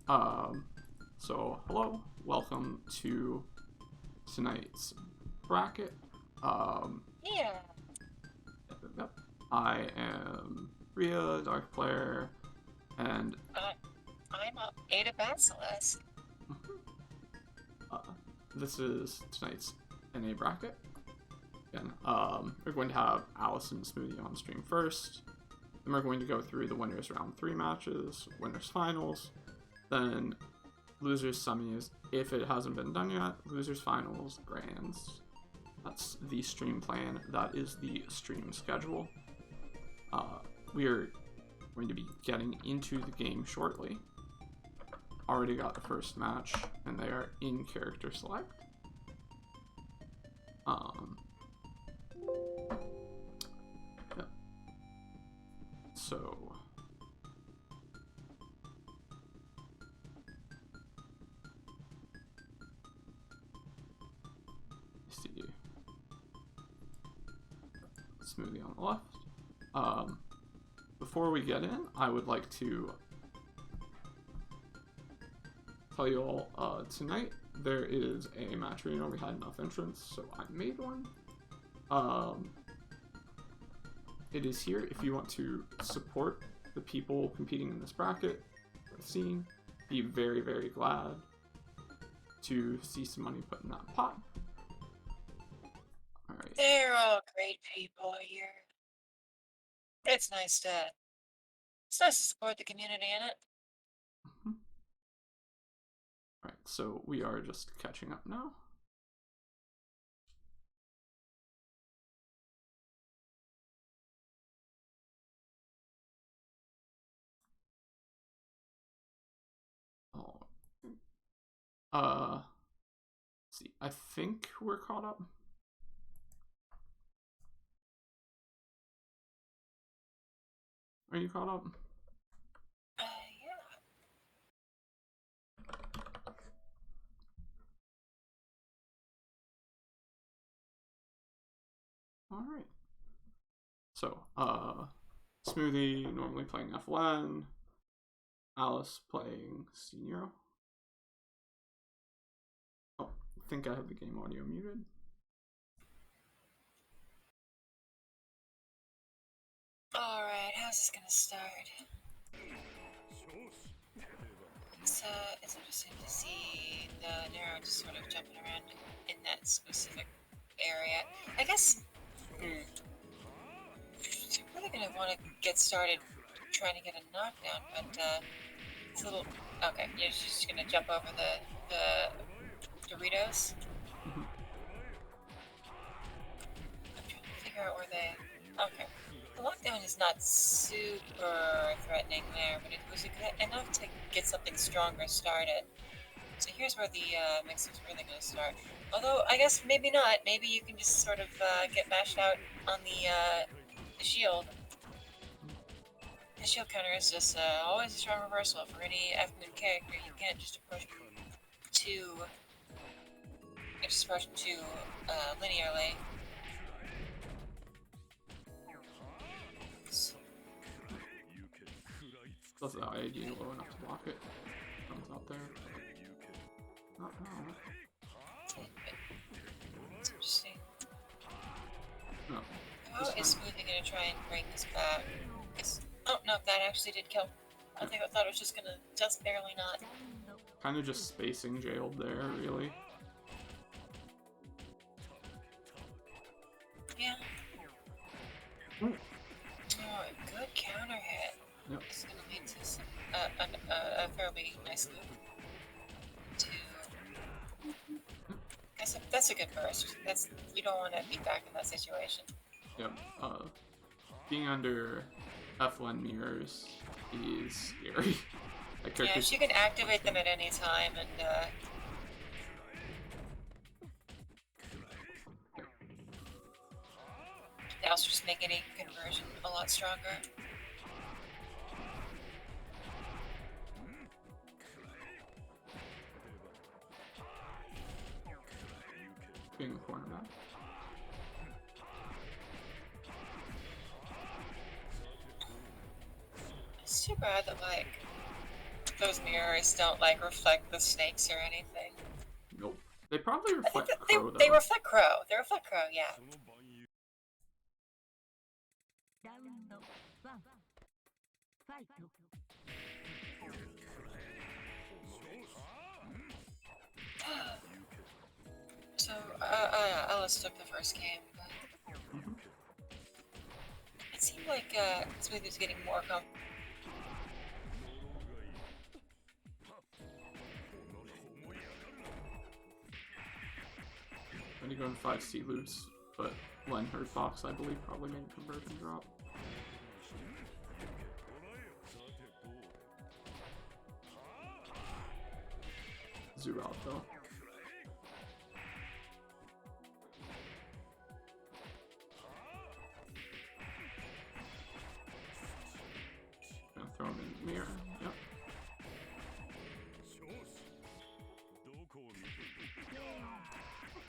So hello, welcome to tonight's bracket. Yeah. Yep, I am Ria, Dark Player, and I'm Ada Basilisk. uh, this is tonight's NA bracket. Again, we're going to have Alice and Smoothie on stream first. Then we're going to go through the winners round 3 matches, winners finals, then losers semis if it hasn't been done yet, losers finals, grands. That's the stream plan. That is the stream schedule. We are going to be getting into the game shortly. Already got the first match, and they are in character select. Yep. So see, Smoothie on the left. Before we get in, I would like to tell you all, tonight there is a match arena. We had enough entrants, so I made one. It is here if you want to support the people competing in this bracket or the scene. Be very, very glad to see some money put in that pot. Alright. They're all great people here. It's nice to support the community in it. Alright, so we are just catching up now. Let's see, I think we're caught up. Are you caught up? Yeah. Alright. So, Smoothie normally playing F1, Alice playing Senior. Oh, I think I have the game audio muted. Alright, how's this gonna start? It's interesting to see the Nero just sort of jumping around in that specific area. I guess you're really gonna want to get started trying to get a knockdown, but it's a little okay. You're just gonna jump over the Doritos. Mhm. I'm trying to figure out where they. Okay. The lockdown is not super threatening there, but it was enough to get something stronger started. So here's where the mix is really going to start. Although, I guess maybe not. Maybe you can just sort of get mashed out on the shield. The shield counter is just always a strong reversal for any F-moon character. You can't just approach too... You just approach too linearly. That's the ID low enough to block it. Comes out there. Not now. It's interesting. No. How is Smoothie gonna try and bring this back? Oh no, that actually did kill. I thought it was just gonna just barely not. Kind of just spacing jailed there, really. Yeah. Oh, a good counter hit. Yep. This is gonna lead to some, a fairly nice move. That's a good burst. You don't want to be back in that situation. Yep. Being under F1 mirrors is scary. Yeah, she can activate them at any time, and they also just make any conversion a lot stronger. Being a cornerback. It's too bad that, like, those mirrors don't like reflect the snakes or anything. Nope. They probably I think reflect that Crow, they though. reflect Crow. They reflect Crow, yeah. So, Alice took the first game, but it seemed like Smoothie was getting more comfortable. When you go in 5C loose, but Len hurt Fox, I believe, probably made a conversion drop. Zoo out though. Gonna throw him in the mirror. Yep.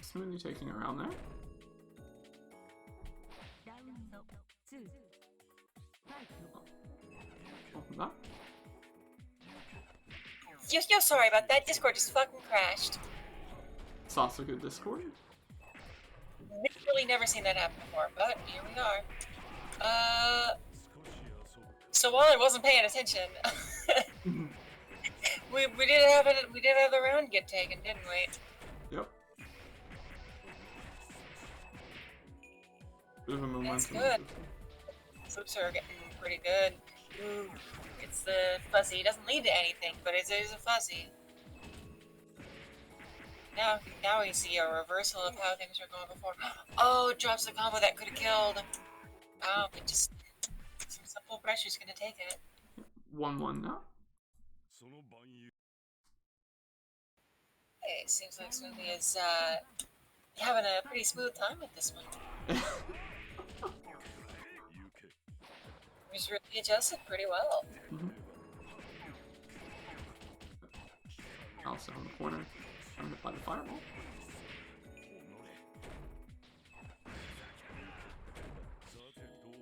Smoothie taking around there. Open that. Yo, sorry about that. Discord just fucking crashed. Sasuke Discord. Literally never seen that happen before, but here we are. So while I wasn't paying attention, we did have the round get taken, didn't we? Yep. Bit of a momentum. That's good. Flips are getting pretty good. Ooh, it's the fuzzy. It doesn't lead to anything, but it is a fuzzy. Now we see a reversal of how things were going before. Oh, drops the combo that could have killed. But just some simple pressure's gonna take it. 1-1 now. Hey, it seems like Smoothie is having a pretty smooth time with this one. He's really adjusted pretty well. Also on the corner. Trying to apply the fireball.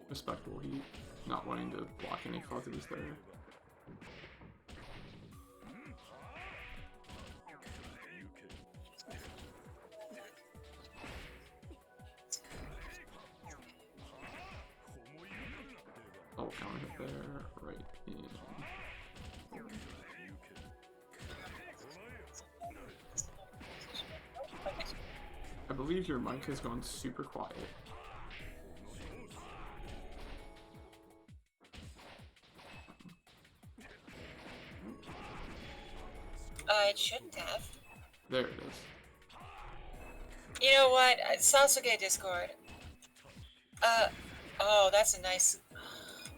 Respectable heat. Not wanting to block any fuzzies there. Oh, counter hit there, right in. I believe your mic has gone super quiet. It shouldn't have. There it is. You know what? Sasuke Discord. Oh, that's a nice...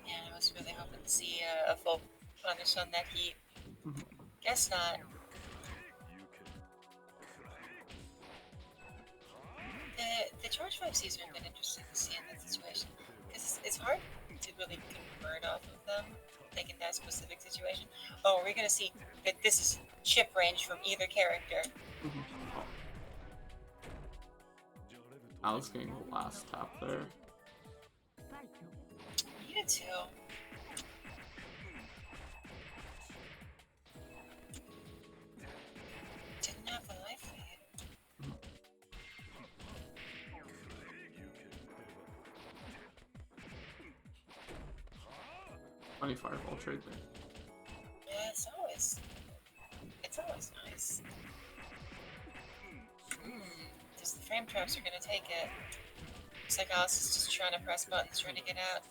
Man, I was really hoping to see a full punish on that heat. Guess not. The Charge 5 Cs have been interesting to see in that situation. Because it's hard to really convert off of them, like in that specific situation. Oh, we're gonna see that this is chip range from either character. Alice getting the last tap there. Needed to. Didn't have the life lead. Funny fireball trade there. Yeah, it's always nice. Just the frame traps are gonna take it. Looks like Alice is just trying to press buttons, trying to get out.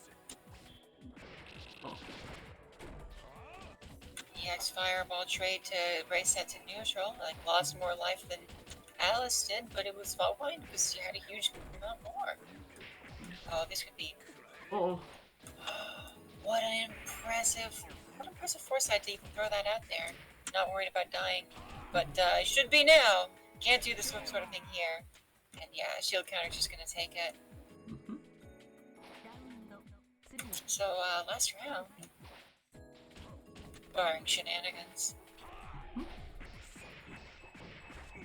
Oh. EX fireball trade to race that to neutral. Like, lost more life than Alice did, but it was fine because she had a huge amount more. Oh, this could be. Oh. What impressive foresight to even throw that out there. Not worried about dying, but should be now. Can't do this sort of thing here. And yeah, shield counter's just gonna take it. So last round, barring shenanigans.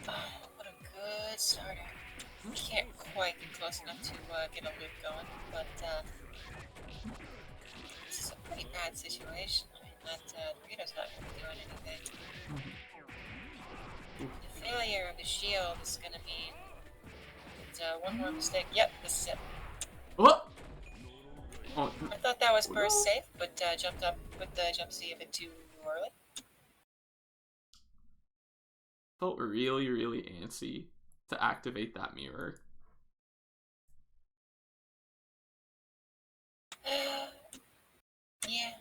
Oh, what a good starter. Can't quite get close enough to get a loop going, but this is a pretty bad situation. I mean, That burrito's not really doing anything. Mhm. The failure of the shield is gonna mean that, one more mistake. Yep, this is it. What? Oh, I thought that was oh burst no. safe, but jumped up with the jump C a bit too early. Felt really, really antsy to activate that mirror. Yeah.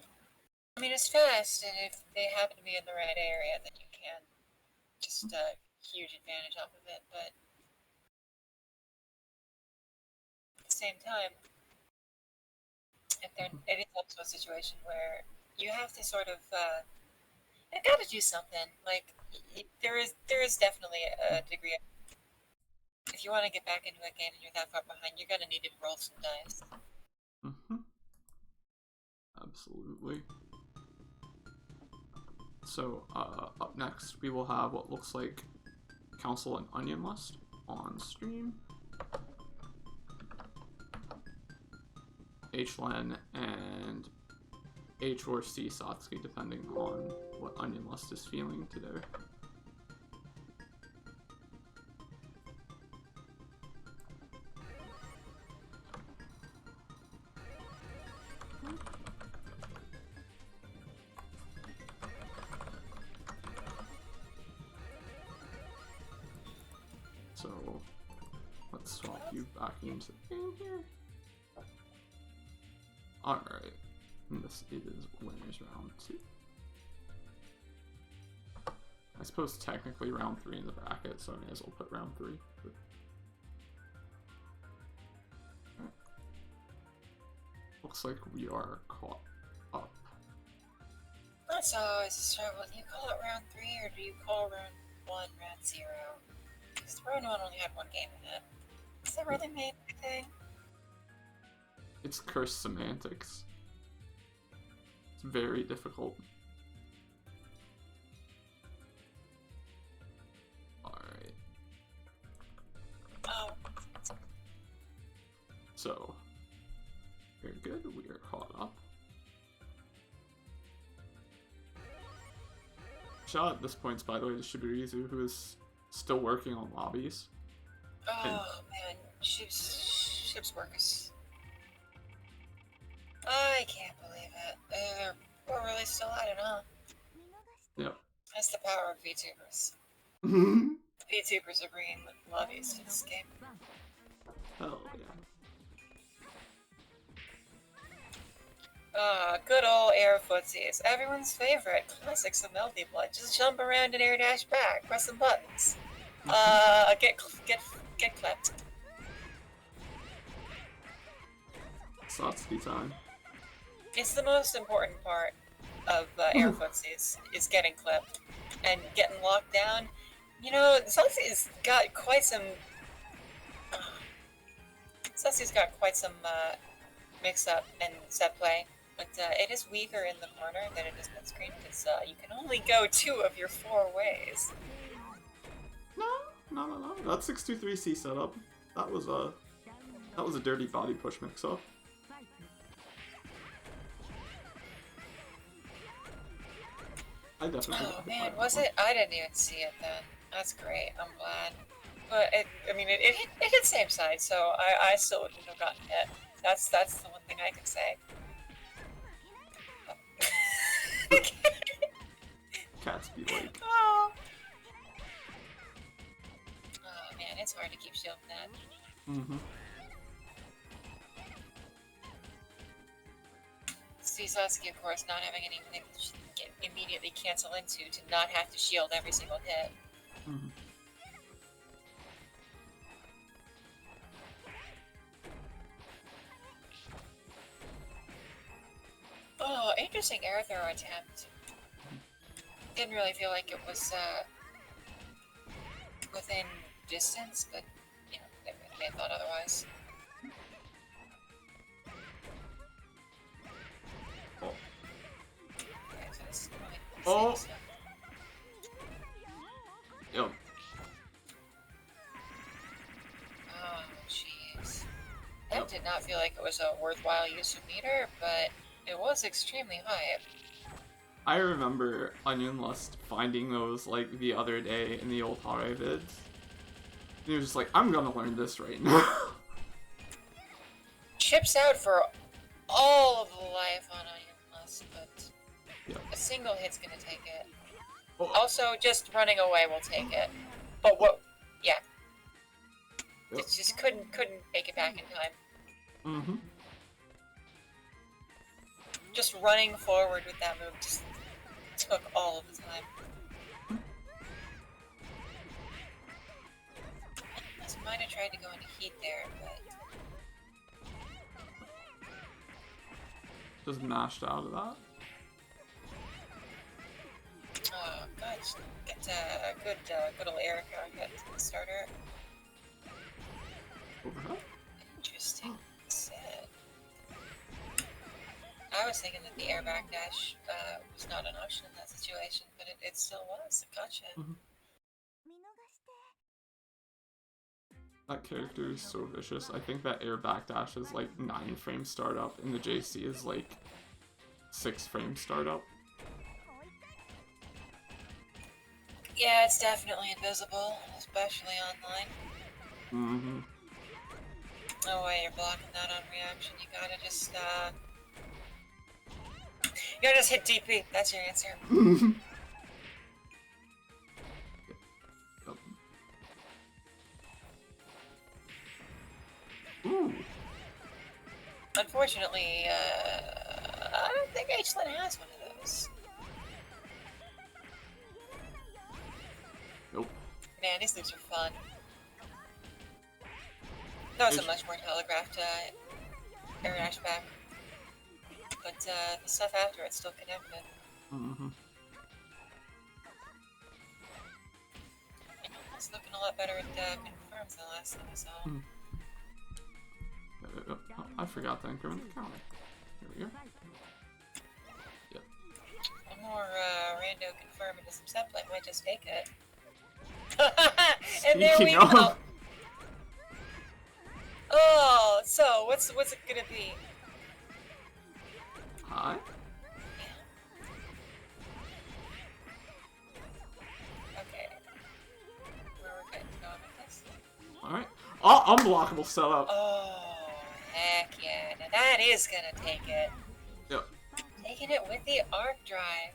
I mean, it's fast, and if they happen to be in the right area, then you can just huge advantage off of it. But at the same time, it is also a situation where you have to sort of I gotta do something. Like there is definitely a degree of, if you want to get back into a game and you're that far behind, you're gonna need to roll some dice. Mm-hmm. Absolutely. So, up next, we will have what looks like Council and Onion List on stream. HLen and H or C Satsuki, depending on what Onion List is feeling today. So, let's swap you back into the game here. Alright, and this is winners round 2. I suppose technically round 3 in the bracket, so I may as well put round 3. But... right. Looks like we are caught up. That's always a struggle. Do you call it round 3 or do you call round 1 round 0? Because round 1 only had one game in it. Does that really mean anything? It's cursed semantics. It's very difficult. Alright. Oh. So, very good. We are caught up. Shout out at this point, by the way, to Shibirizu, who is still working on lobbies. Oh, man. Ship's work is... I can't believe it. We're really still at it, huh? Yep. That's the power of VTubers. VTubers are bringing lobbies to this game. Hell yeah. Good old air footsies. Everyone's favorite. Classics of Melty Blood. Just jump around and air dash back. Press some buttons. Get clipped. Satsuki time. It's the most important part of air footsies, is getting clipped and getting locked down. You know, Satsuki's got quite some... Satsuki's got quite some mix-up and set play. But it is weaker in the corner than it is on screen, because you can only go 2 of your 4 ways. No. That 623C setup, that was a dirty body push mix-up. I definitely. Oh man, was it? I didn't even see it then. That's great. I'm glad. But it hit same side, so I still wouldn't have gotten hit. That's the one thing I can say. Cats be like. Oh man, it's hard to keep shielding that. Mm-hmm. See Sasuke, of course, not having anything that she can immediately cancel into to not have to shield every single hit. Mm-hmm. Oh, interesting air throw attempt. Didn't really feel like it was within distance, but you know, they may have thought otherwise. Oh. Okay, so this is going Oh. Yep. Oh, jeez. That did not feel like it was a worthwhile use of meter, but it was extremely high. I remember Onion Lust finding those like the other day in the old Hare vids. And he was just like, I'm gonna learn this right now. Chips out for all of the life on Onion Lust, but Yep. a single hit's gonna take it. Oh. Also, just running away will take it. But what? Yeah. Yep. It just couldn't make it back in time. Mm-hmm. Just running forward with that move just took all of the time. I might have tried to go into heat there, but Just mashed out of that. oh, good. Get a good old air hit to the starter. Overhead? Interesting. Sad. I was thinking that the air backdash was not an option in that situation, but it still was. Gotcha. Mm-hmm. That character is so vicious. I think that air backdash is like 9 frame startup, and the JC is like 6 frame startup. Yeah, it's definitely invisible, especially online. Mm-hmm. No way you're blocking that on reaction. You gotta just hit DP. That's your answer. Yep. Ooh. Unfortunately, I don't think H-Lin has one of those. Nope. Man, these things are fun. That was a much more telegraphed air dash back. But the stuff after it's still connected. Mm-hmm. It's looking a lot better at confirms than the last time I saw him. Oh, I forgot to increment the counter. Here we go. Yep. One more rando confirm into some subplay might just take it. And there we go! Oh, so what's it gonna be? Hi. Okay. Where we're going with this? Alright. Oh, unblockable setup. Oh, heck yeah. Now that is gonna take it. Yep. Taking it with the arc drive.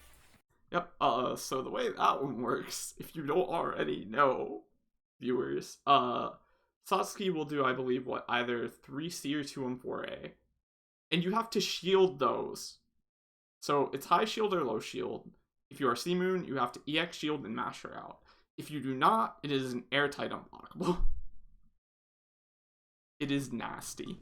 Yep. So the way that one works, if you don't already know, viewers, Satsuki will do, I believe, either 3C or 214A. And you have to shield those. So it's high shield or low shield. If you are C Moon, you have to EX shield and mash her out. If you do not, it is an airtight unblockable. It is nasty.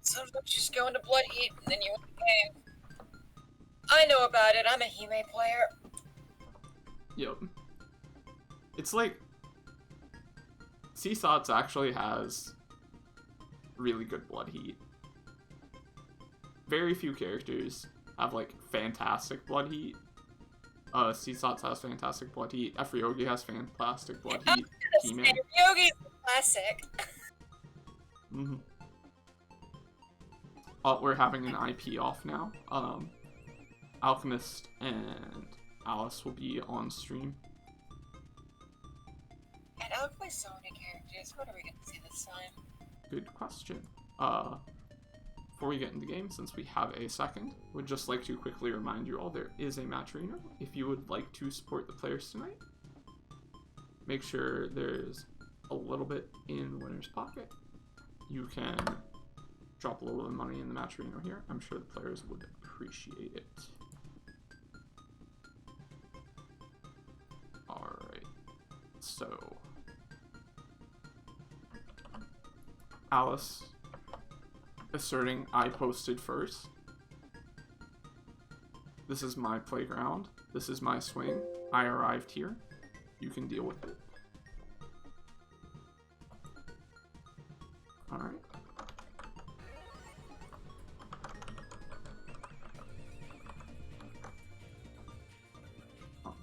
Sometimes you just go into blood heat and then you win the game. I know about it. I'm a Hime player. Yep. It's like CSOTS actually has really good blood heat. Very few characters have like fantastic blood heat. CSOTS has fantastic blood heat. Efryogi has fantastic blood heat. Yogi's classic. Mm-hmm. We're having an IP off now. Alchemist and Alice will be on stream. And I would play so many characters. What are we going to see this time? Good question. Before we get into the game, since we have a second, would just like to quickly remind you all there is a matcherino. If you would like to support the players tonight, make sure there's a little bit in winner's pocket. You can drop a little bit of money in the matcherino here. I'm sure the players would appreciate it. Alright, so Alice asserting I posted first. This is my playground. This is my swing. I arrived here. You can deal with it. Alright.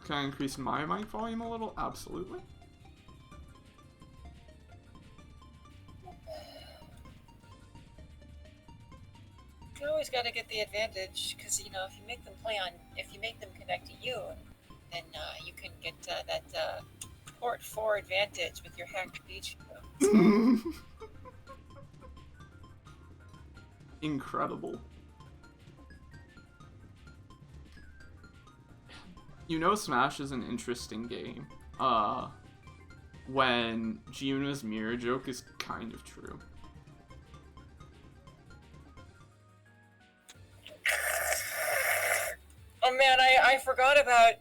Can I increase my mic volume a little? Absolutely. You always got to get the advantage, because you know if you make them connect to you, then you can get that port 4 advantage with your hacked beach. Incredible. You know, Smash is an interesting game. When Giuna's mirror joke is kind of true. Oh man, I forgot about.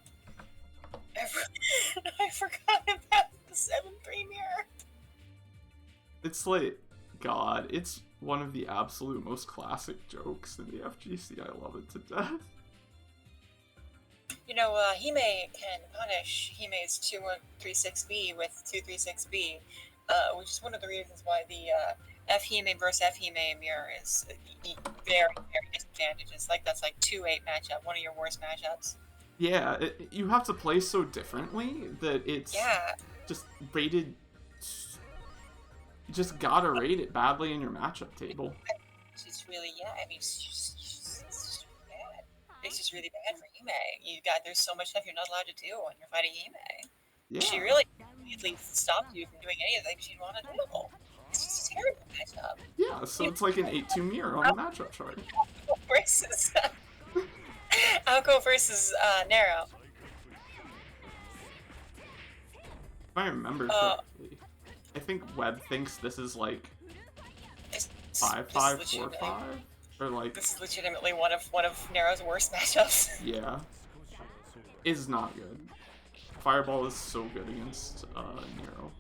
I forgot about the 7-3 mirror. It's like, God, it's one of the absolute most classic jokes in the FGC. I love it to death. You know, Hime can punish Hime's 2-1-3-6B with 2-3-6B, which is one of the reasons why the F Hime versus F Hime mirror is very, very disadvantageous. Like, that's like 2-8 matchup, one of your worst matchups. Yeah, you have to play so differently that it's just rated. You just gotta rate it badly in your matchup table. She's really, I mean, it's just bad. It's just really bad for Hime. There's so much stuff you're not allowed to do when you're fighting Hime. Yeah. She really easily stopped you from doing anything she'd want to do. It's just a terrible matchup. Yeah, so it's like an 8-2 mirror on the matchup chart. Versus Alco versus Nero. If I remember correctly, I think Webb thinks this is like 5-5, 4-5, or like. This is legitimately one of Nero's worst matchups. Yeah, is not good. Fireball is so good against Nero.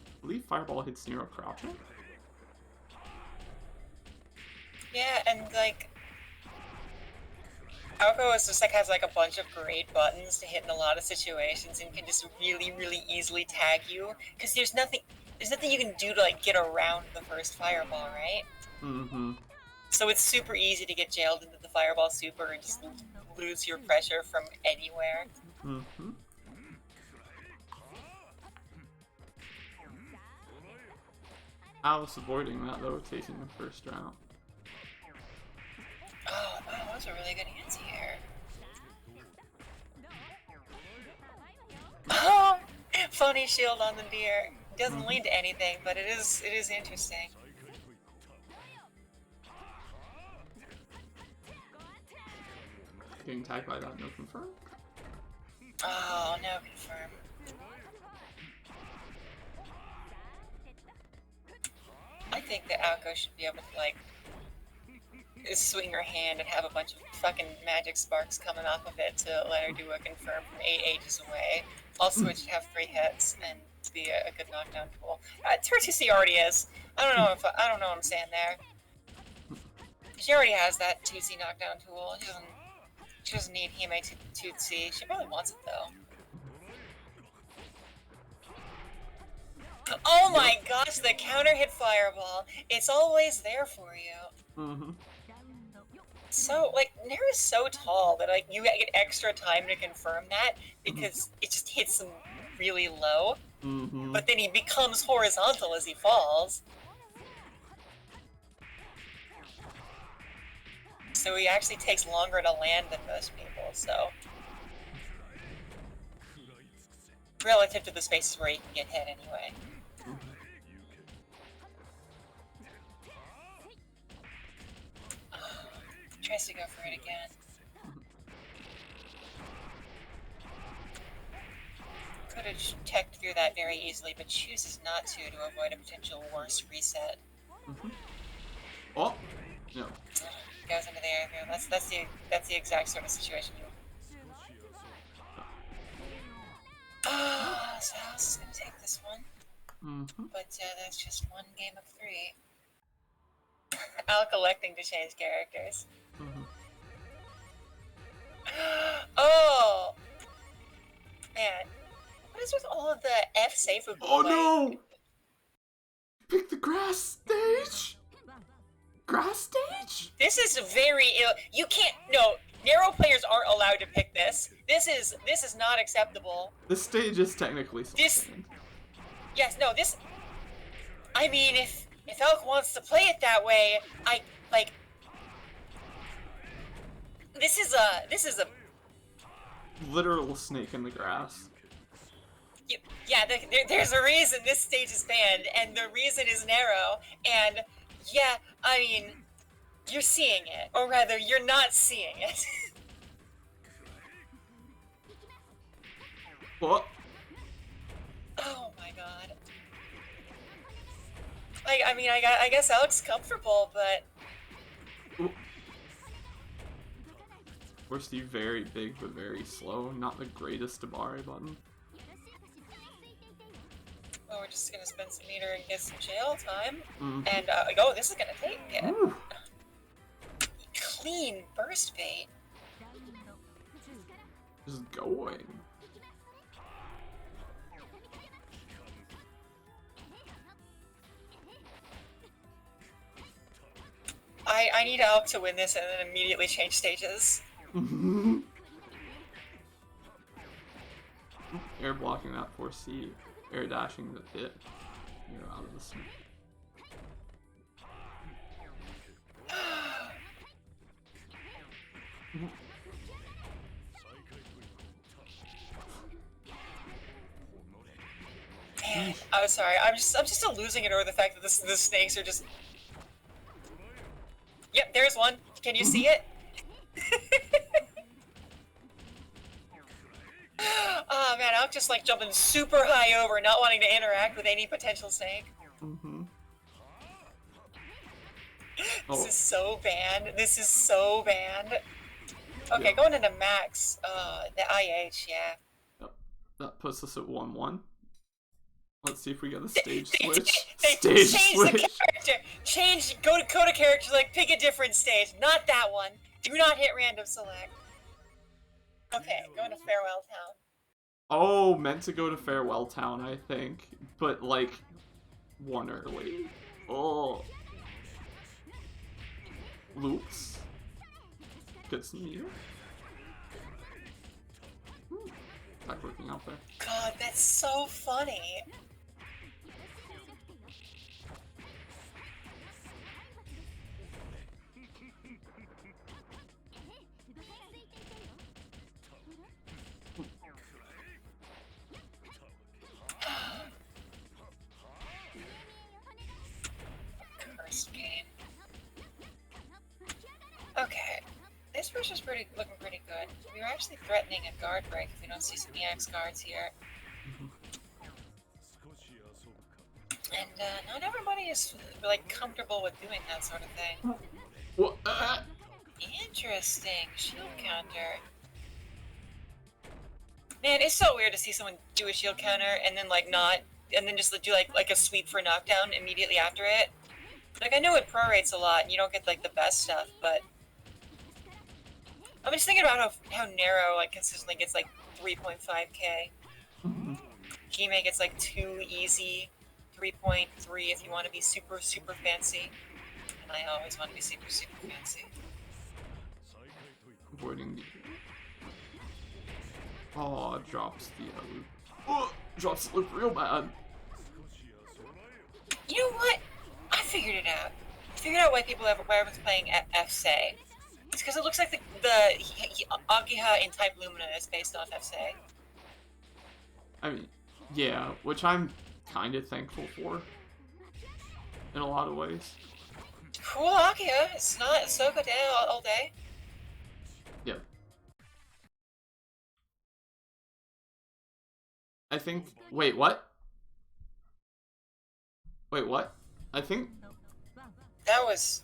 I believe Fireball hits Nero crouching. Yeah, and like Alco is just like has like a bunch of great buttons to hit in a lot of situations and can just really, really easily tag you because there's nothing you can do to like get around the first fireball, right? Mm-hmm. So it's super easy to get jailed into the fireball super and just lose your pressure from anywhere. Mm-hmm. Alice avoiding that though, taking the first round. Oh, wow, that was a really good anti-air. Oh, funny shield on the deer. Doesn't lead to anything, but it is interesting. Getting tagged by that, no confirm. Oh, no confirm. I think that Alco should be able to, like, swing her hand and have a bunch of fucking magic sparks coming off of it to let her do a confirm from 8 ages away. Also, it should have 3 hits and be a good knockdown tool. Tertusi already is. I don't know what I'm saying there. She already has that 2C knockdown tool. She doesn't need Hime to 2C. She probably wants it though. Oh my gosh, the counter hit fireball. It's always there for you. Mm-hmm. So, like, Nera's so tall that, like, you get extra time to confirm that because it just hits him really low. Mm-hmm. But then he becomes horizontal as he falls. So he actually takes longer to land than most people, so. Relative to the spaces where he can get hit anyway. Tries to go for it again. Could have teched through that very easily, but chooses not to avoid a potential worse reset. Oh, no. Goes into the air. That's the exact sort of situation you. So House is gonna take this one. But that's just one game of 3. Al collecting to change characters. Oh! Man. What is with all of the F safe? Oh no! Pick the grass stage? Grass stage? This is very ill. You can't. No, Nero players aren't allowed to pick this. This is not acceptable. This stage is technically this. Yes, no, this. I mean, If Elk wants to play it that way, like this is a Literal snake in the grass. yeah. There's a reason this stage is banned, and the reason is narrow. And yeah, I mean, you're seeing it, or rather, you're not seeing it. What? Oh my god. Like, I mean, I guess Alex comfortable, but Ooh. Or Steve very big but very slow. Not the greatest Tabari button. oh, we're just gonna spend some meter and get some jail time. Mm-hmm. And oh, this is gonna take it. Ooh. Clean burst bait. Just going. I need Alec to win this and then immediately change stages. Air blocking that 4C. Air dashing the hit. You're out of the snake. Man, I'm sorry. I'm just losing it over the fact that the snakes are just. Yep, there's one. Can you see it? Oh man, I'm just like jumping super high over, not wanting to interact with any potential snake. Mm-hmm. This is so banned. This is so banned. Okay, yeah. Going into max. The IH, yeah. Yep. That puts us at 1-1. Let's see if we get a stage switch. Stage switch. The character. Change. Go to character. Like pick a different stage. Not that one. Do not hit random select. Okay, going to Farewell Town. Oh, meant to go to Farewell Town, I think, but like one early. Oh. Loops. Gets near. Back working out there. God, that's so funny. Cursed game. Okay. This push is looking pretty good. We were actually threatening a guard break if we don't see some EX guards here. And not everybody is like comfortable with doing that sort of thing. What? Interesting. Shield counter. Man, it's so weird to see someone do a shield counter and then like not, and then just do like a sweep for knockdown immediately after it. Like I know it prorates a lot and you don't get like the best stuff, but I'm just thinking about how narrow like consistently gets like 3.5k. Kime gets like 2 easy, 3.3 if you want to be super fancy. And I always want to be super fancy. Avoiding the... Oh, drops the loop. Oh, drops the loop real bad. You know what? I figured it out. I figured out why everyone's playing FC. It's because it looks like the Agiha in Type Lumina is based off FC. I mean, yeah, which I'm kind of thankful for. In a lot of ways. Cool Agiha. It's not Ahsoka day all day. Yep. I think... Wait, what? Wait, what? I think... That's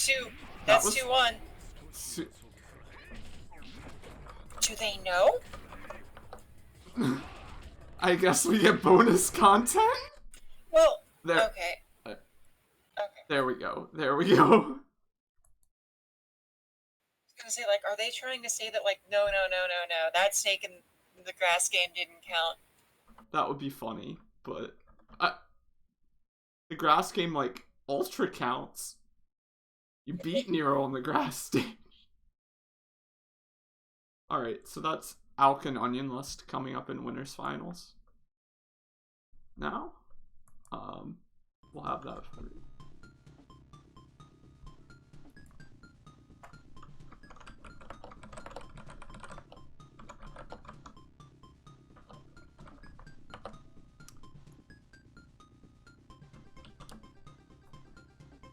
2. That's 2-1. Do they know? I guess we get bonus content? Well, there. Okay. Okay. There we go. There we go. I was gonna say, like, are they trying to say that, like, no, that snake in the grass game didn't count? That would be funny, but... the grass game, like, ultra counts. You beat Nero on the grass stage. Alright, so that's Alkin Onion List coming up in Winners Finals. Now, we'll have that for you.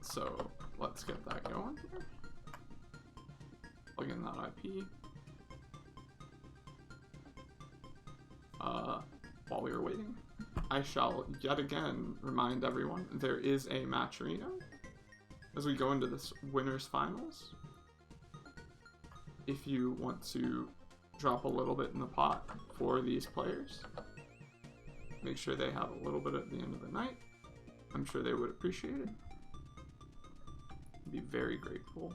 So let's get that going here. Plug in that IP. While we were waiting, I shall yet again remind everyone there is a match arena as we go into this winners finals. If you want to drop a little bit in the pot for these players, make sure they have a little bit at the end of the night. I'm sure they would appreciate it. I'd be very grateful.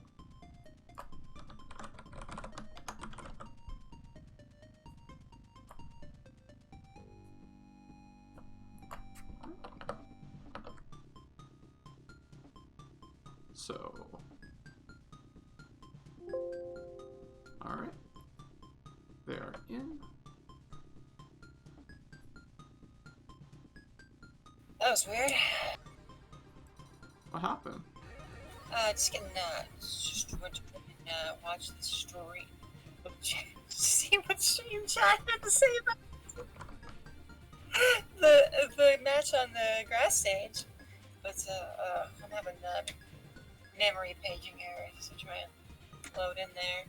So, alright, they are in. That was weird. What happened? Just getting, just went to watch the story. See what stream chat had to say about the match on the grass stage. But, I'm having, memory paging errors to try and load in there.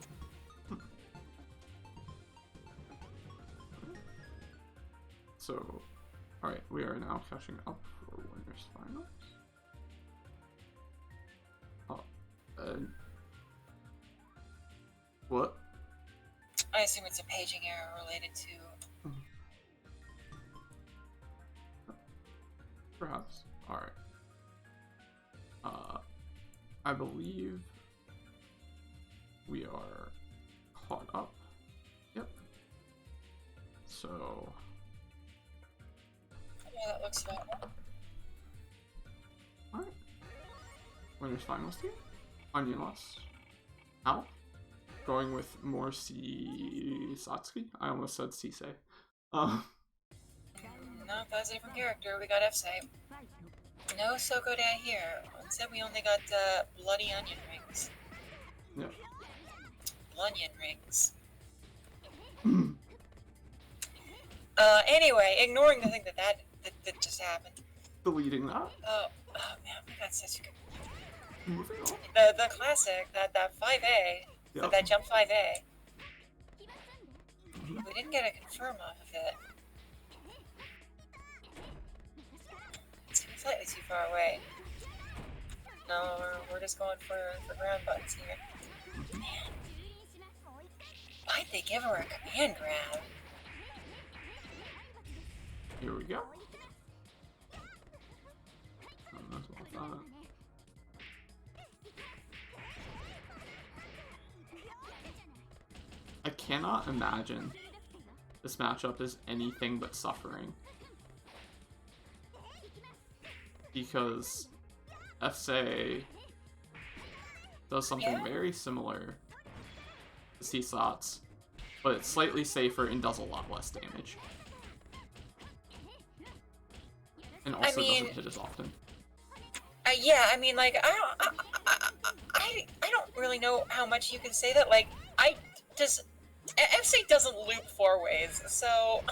So, alright, we are now catching up for winners finals. What? I assume it's a paging error related to... Perhaps. Alright. I believe we are caught up. Yep. So... Yeah, that looks about right. Alright. Winners finals team. Onion loss. Al. Going with more Satsuki. I almost said Sisei. No, that's a different character. We got F-Site. No Soko down here. Instead, we only got bloody onion rings. Yep. Blunion rings. Anyway, ignoring the thing that just happened. Deleting that. Oh man, we got such a good... Moving on. The classic, that 5A, Yep. that jump 5A. We didn't get a confirm off of it. It's slightly too far away. No, we're just going for ground buttons here. Man. Why'd they give her a command grab? Here we go. That's what I thought. I cannot imagine this matchup is anything but suffering. Because FSA does something very similar to C-Slots, but it's slightly safer and does a lot less damage. And also doesn't hit as often. Yeah, I mean, like, I don't really know how much you can say that. Like, FC doesn't loop 4 ways, so...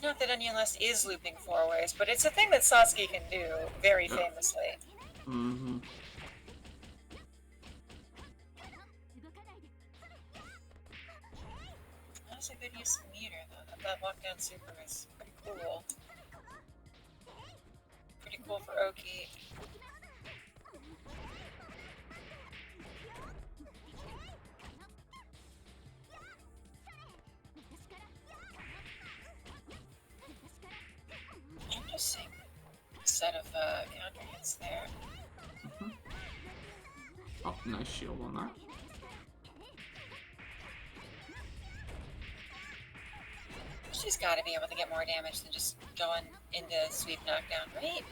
Not that Onion Lust is looping 4 ways, but it's a thing that Sasuke can do very famously. Mm-hmm. That's a good use of meter, though. That lockdown super is pretty cool. Pretty cool for Oki. Interesting set of counter hits there. Mm-hmm. Oh, nice shield on that. She's got to be able to get more damage than just going into sweep knockdown, right?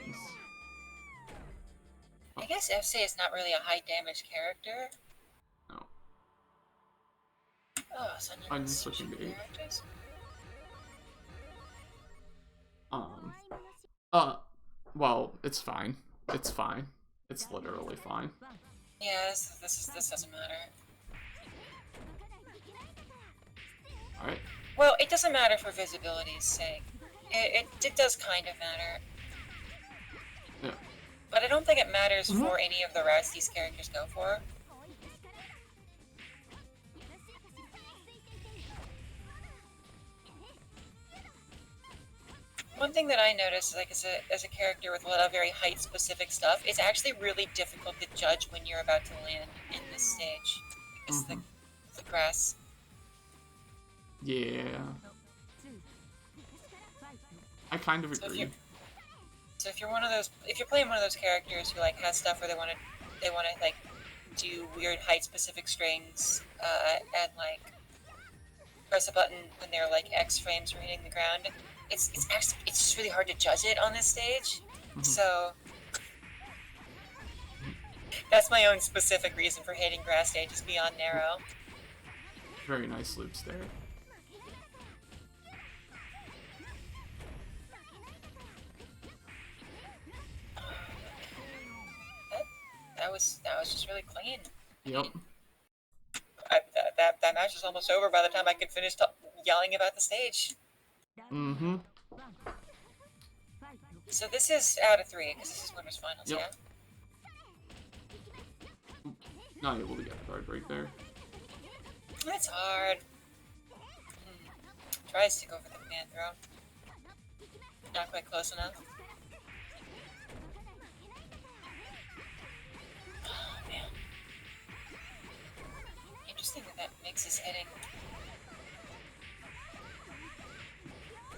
Nice. I guess FC is not really a high damage character. No. Oh, so I'm switching to 8. characters. Well, it's fine. It's fine. It's literally fine. Yeah, this doesn't matter. Alright. Well, it doesn't matter for visibility's sake. It does kind of matter. Yeah. But I don't think it matters for any of the routes these characters go for. One thing that I noticed, like as a character with a lot of very height-specific stuff, it's actually really difficult to judge when you're about to land in this stage. Because the grass. Yeah. I kind of agree. So if you're one of those, if you're playing one of those characters who like has stuff where they want to like do weird height-specific strings and like press a button when they're like X frames from hitting the ground. It's just really hard to judge it on this stage. So that's my own specific reason for hating grass stages beyond narrow. Very nice loops there. That was just really clean. Yep. That match was almost over by the time I could finish yelling about the stage. Mm-hmm. So this is out of 3, because this is winners finals, Yep. yeah? Not able to get the guard break there. That's hard. Tries to go for the command throw. Not quite close enough. Oh, man. Interesting that makes his hitting.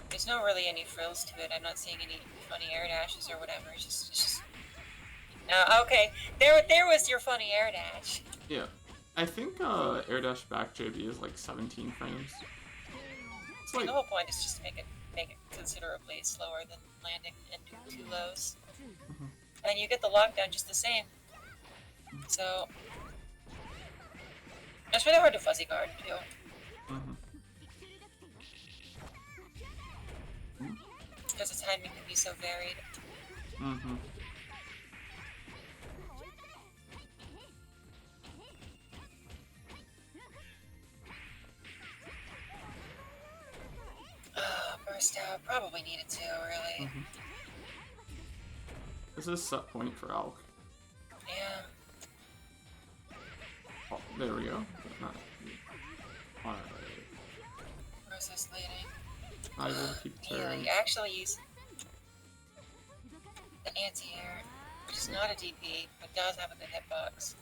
There's no really any frills to it. I'm not seeing any funny air dashes or whatever. It's just... No, okay. There was your funny air dash. Yeah. I think air dash back JB is like 17 frames. It's like... The whole point is just to make it considerably slower than landing into 2 lows. And you get the lockdown just the same. So... It's really hard to fuzzy guard, too. Because the timing can be so varied. Burst out. Probably needed to, really. This is set point for AACC. Yeah. Oh, there we go. Alright. Process leading. I will keep Yeah, turn. you actually use the anti-air, which is not a DP, but does have a good hitbox.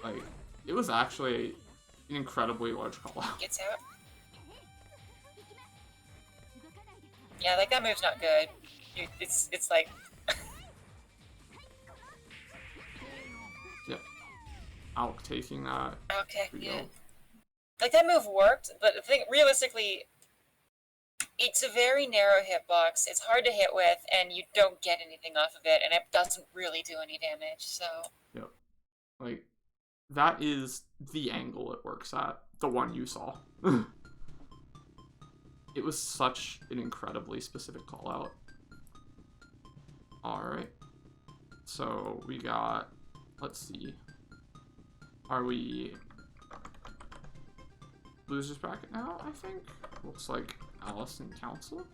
Like, it was actually an incredibly large call out. Gets out. Yeah, like that move's not good. It's like... Yep. AACC taking that. Okay, yeah. Go. Like, that move worked, but the thing, realistically, it's a very narrow hitbox, it's hard to hit with, and you don't get anything off of it, and it doesn't really do any damage, so... Yep. Like, that is the angle it works at. The one you saw. It was such an incredibly specific call-out. Alright. So, we got... Let's see. Are we... Losers bracket now, I think? Looks like Allison Council.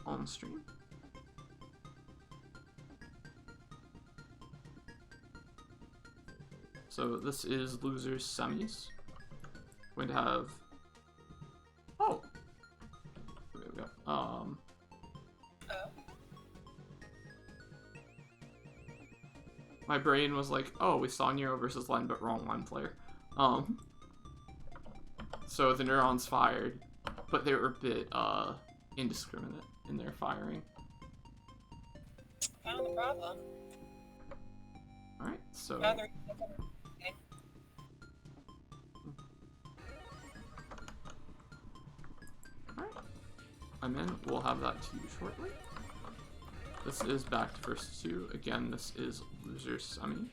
On stream. So this is losers semis. Going to have... Oh! There we go. My brain was like, oh, we saw Nero versus Len, but wrong Len player. So the neurons fired, but they were a bit indiscriminate in their firing. Found the problem. Alright, so... Okay. I'm in. We'll have that to you shortly. This is back to first two. Again, this is loser semis.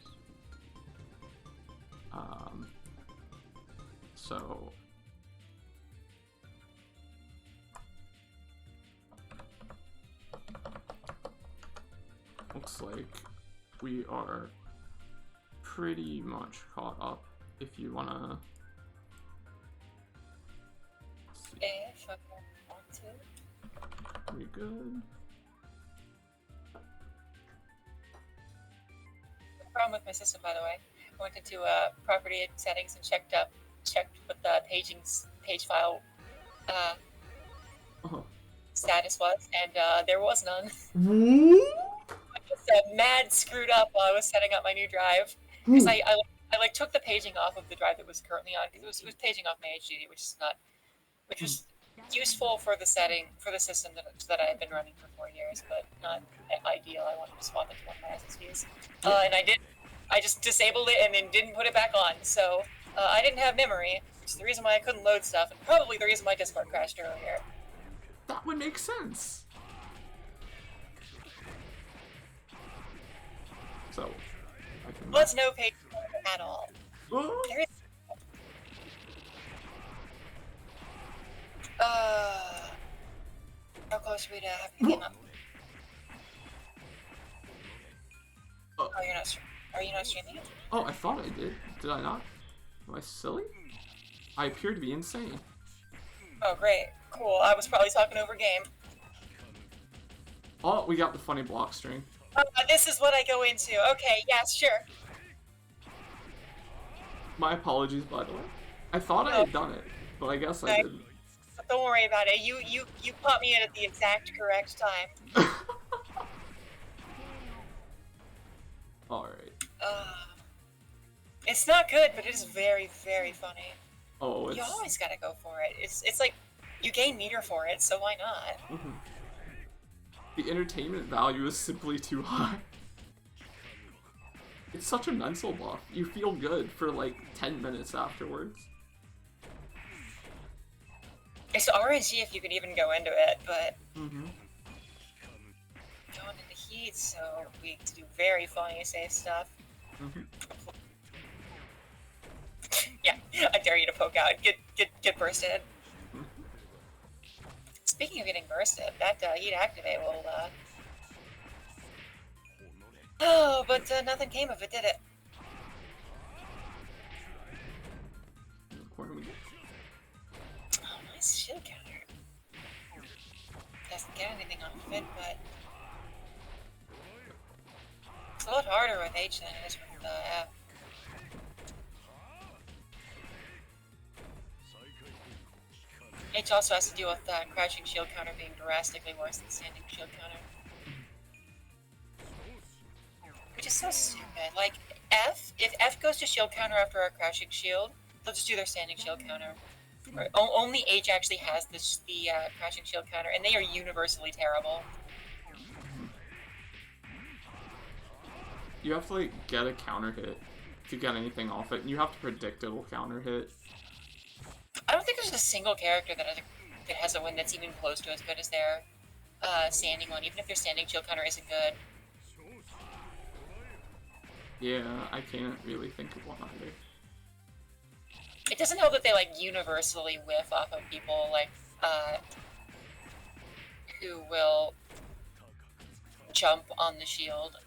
So looks like we are pretty much caught up. If you wanna see. If I want to. We good? Problem with my system, by the way. I went into property settings and checked what the page file status was, and there was none. I was mad screwed up while I was setting up my new drive because I like took the paging off of the drive that was currently on because it was paging off my HDD, which was useful for the system that I had been running for 4 years, but not ideal. I wanted to swap it to one of my SSDs, and I did. I just disabled it and then didn't put it back on, so I didn't have memory, which is the reason why I couldn't load stuff, and probably the reason my Discord crashed earlier. That would make sense. So, I can... Well, it's no page at all. There is... How close are we to having to get up? Oh, are you not streaming it? Oh, I thought I did. Did I not? Am I silly? I appear to be insane. Oh, great. Cool. I was probably talking over game. Oh, we got the funny block string. This is what I go into. Okay, yeah, sure. My apologies, by the way. I thought I had done it, but I guess I didn't. Don't worry about it. You put me in at the exact correct time. Alright. It's not good, but it is very, very funny. Oh, it's... You always gotta go for it. It's like, you gain meter for it, so why not? The entertainment value is simply too high. It's such a mental buff. You feel good for like 10 minutes afterwards. It's RNG if you could even go into it, but... Mm-hmm. Going into heat, so we to do very funny safe stuff. Mm-hmm. Yeah, I dare you to poke out. Get bursted. Mm-hmm. Speaking of getting bursted, that heat activate will Oh, but nothing came of it, did it? Corner we go. Oh, nice shield counter. Doesn't get anything off of it, but it's a lot harder with H than it is with F. H also has to deal with crouching shield counter being drastically worse than standing shield counter. Which is so stupid. Like, if F goes to shield counter after our crouching shield, they'll just do their standing shield counter. Or, only H actually has the crouching shield counter, and they are universally terrible. You have to, like, get a counter hit to get anything off it, and you have to predict it'll counter hit. I don't think there's a single character that has a win that's even close to as good as their standing one, even if their standing shield counter isn't good. Yeah, I can't really think of one either. It doesn't help that they, like, universally whiff off of people, like, who will jump on the shield.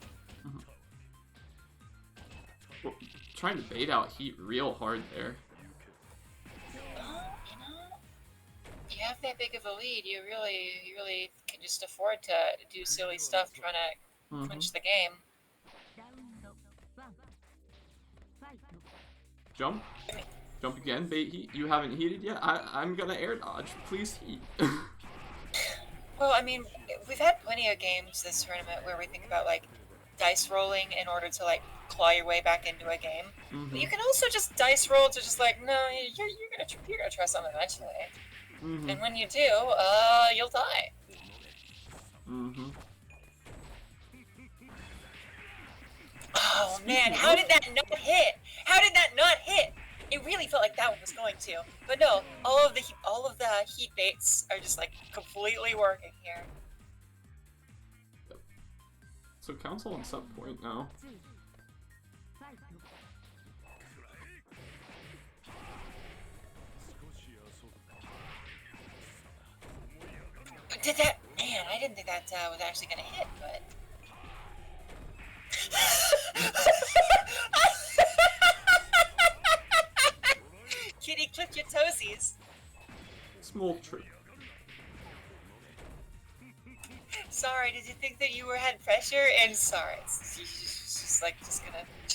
Mm-hmm. Well, trying to bait out heat real hard there. You have that big of a lead, you really can just afford to do silly stuff trying to clinch the game. Jump. Jump again, bait heat. You haven't heated yet? I'm gonna air dodge. Please heat. Well, I mean, we've had plenty of games this tournament where we think about, like, dice rolling in order to, like, claw your way back into a game. Mm-hmm. But you can also just dice roll to just, like, no, you're gonna try something eventually. Mm-hmm. And when you do, you'll die. Mm-hmm. Oh, man, how did that not hit? How did that not hit? It really felt like that one was going to, but no. All of the heat baits are just like completely working here. So council on set point now. Did that? Man, I didn't think that was actually gonna hit, but. Kitty, clip your toesies. Small trip. Sorry, did you think that you had pressure? And sorry, she's just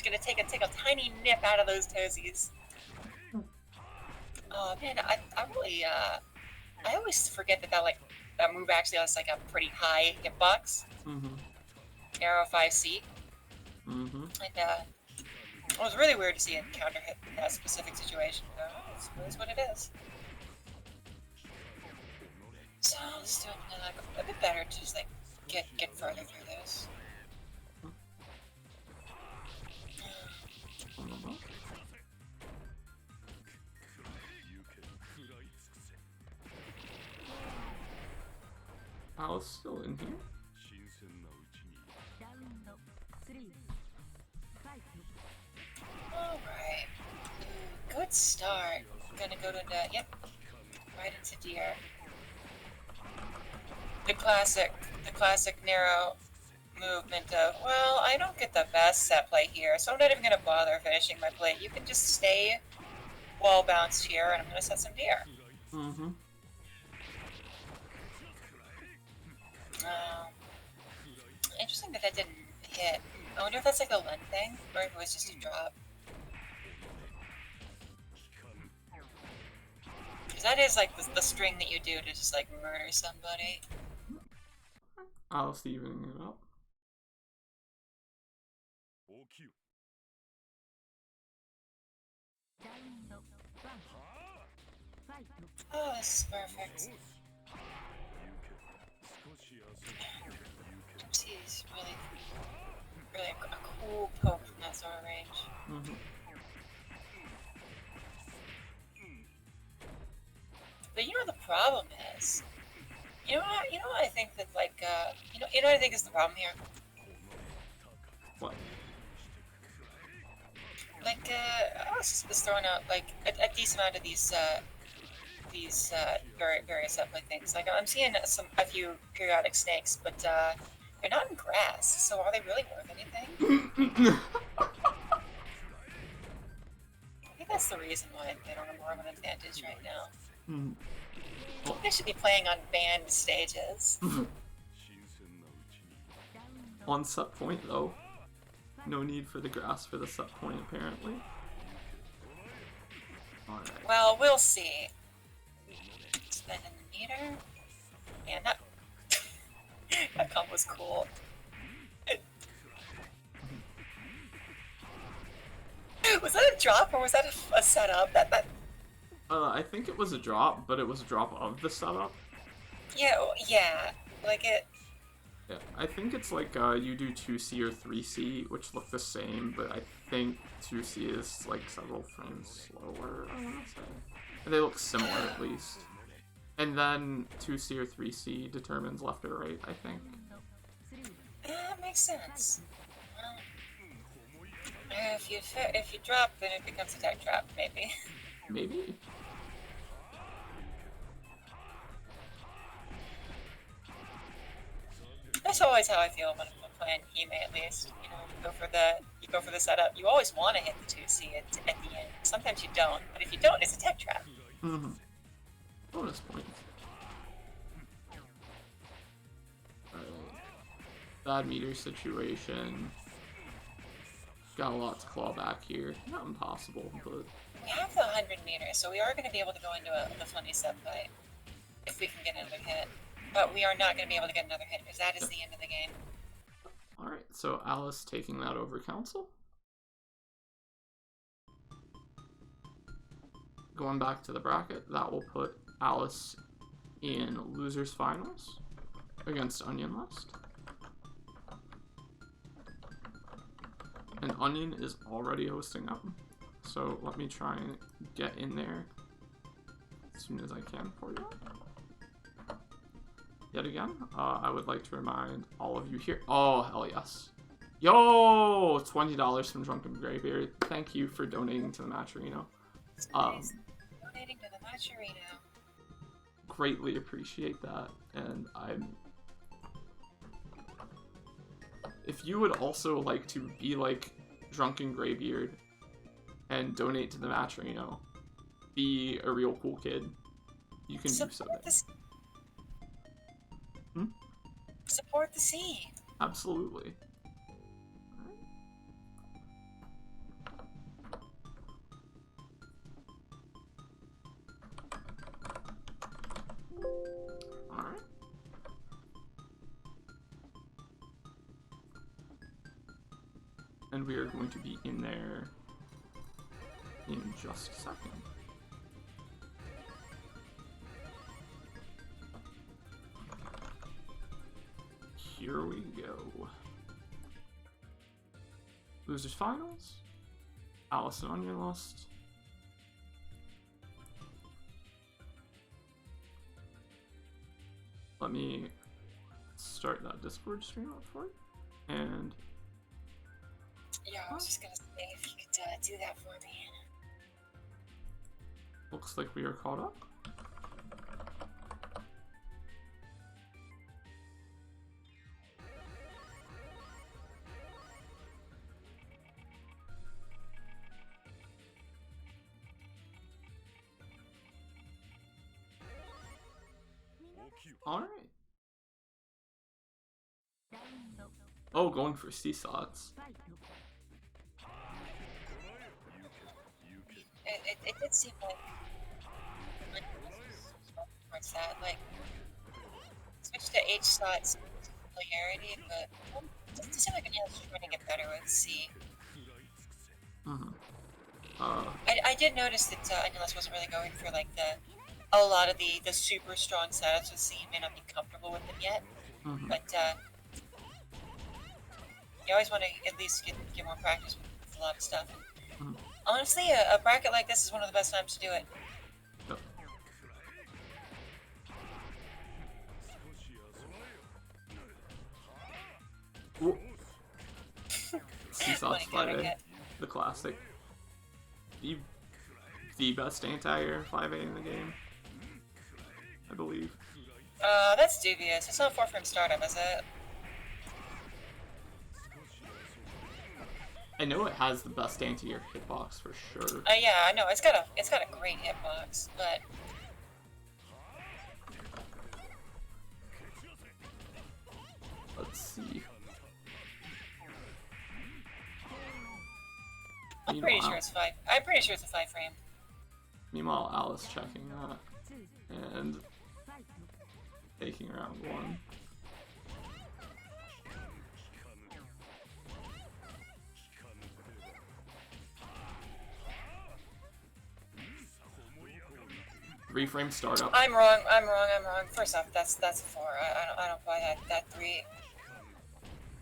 gonna take a tiny nip out of those toesies. Oh man, I really I always forget that move actually has like a pretty high hitbox. Arrow 5C. And it was really weird to see it counter hit in that specific situation. It is what it is. So let's do a bit better to just like get further through this. Alice still in here? Alright. Good start. Gonna go to the, yep, right into deer. The classic narrow movement of, well, I don't get the best set play here, so I'm not even gonna bother finishing my play. You can just stay wall bounced here, and I'm gonna set some deer. Interesting that didn't hit. I wonder if that's like a Lend thing, or if it was just a drop. Because that is like the string that you do to just like murder somebody. Alice evening it up. Oh, this is perfect. He's really a cool poke from that sort of range. But you know what the problem is? You know what I think that like you know what I think is the problem here? What? Like I was just throwing out like a decent amount of these various upland things. Like I'm seeing a few periodic snakes, but they're not in grass. So are they really worth anything? I think that's the reason why they don't have more of an advantage right now. They should be playing on banned stages. On set point though. No need for the grass for the set point apparently. Alright. Well, we'll see. Spend in the meter. Man, that comp was cool. Was that a drop or was that a setup? I think it was a drop, but it was a drop of the setup. Yeah, like it. Yeah, I think it's like you do 2C or 3C, which look the same, but I think 2C is like several frames slower, I want to say. And they look similar at least. And then 2C or 3C determines left or right, I think. That makes sense. Well, if you drop, then it becomes a tech trap, maybe. Maybe. That's always how I feel when I'm playing Hime, at least. You know, you go for the setup. You always want to hit the 2C at the end. Sometimes you don't, but if you don't, it's a tech trap. Bonus points. Bad meter situation. Got a lot to claw back here. Not impossible, but... We have the 100 meters, so we are going to be able to go into a funny sub fight. If we can get another hit. But we are not going to be able to get another hit, because that is the end of the game. Alright, so Alice taking that over council. Going back to the bracket, that will put Alice in losers finals against Onion List. And Onion is already hosting up, So let me try and get in there as soon as I can for you. Yet again, I would like to remind all of you here. Oh, hell yes. Yo, $20 from Drunken Graybeard. Thank you for donating to the Matcherino. Donating to the Matcherino. Greatly appreciate that. And if you would also like to be like Drunken Graybeard and donate to the Matcherino, be a real cool kid, you can do so. Support the scene. Absolutely. Alright. And we are going to be in there in just a second. Here we go. Losers finals. Allison on your list. Let me start that Discord stream up for you. And yeah, I was just gonna say if you could do that for me. Looks like we are caught up. Alright. Oh, going for seesaws. It did seem like towards that, like switch to H slots familiarity, but it doesn't seem like anyone's trying to get better with C. I did notice that Anilus wasn't really going for like a lot of the super strong setups with C. He may not be comfortable with them yet, but you always want to at least get more practice with a lot of stuff. Honestly, a bracket like this is one of the best times to do it. Seesaw's 5A, the classic. The best anti-air 5A in the game, I believe. That's dubious. It's not 4-frame startup, is it? I know it has the best anti-air hitbox for sure. Yeah, I know. It's got a great hitbox, but let's see. I'm pretty sure it's 5. I'm pretty sure it's a 5-frame. Meanwhile, Alice checking that and taking round 1. Three-frame startup. I'm wrong. First off, that's a 4. I don't buy that 3.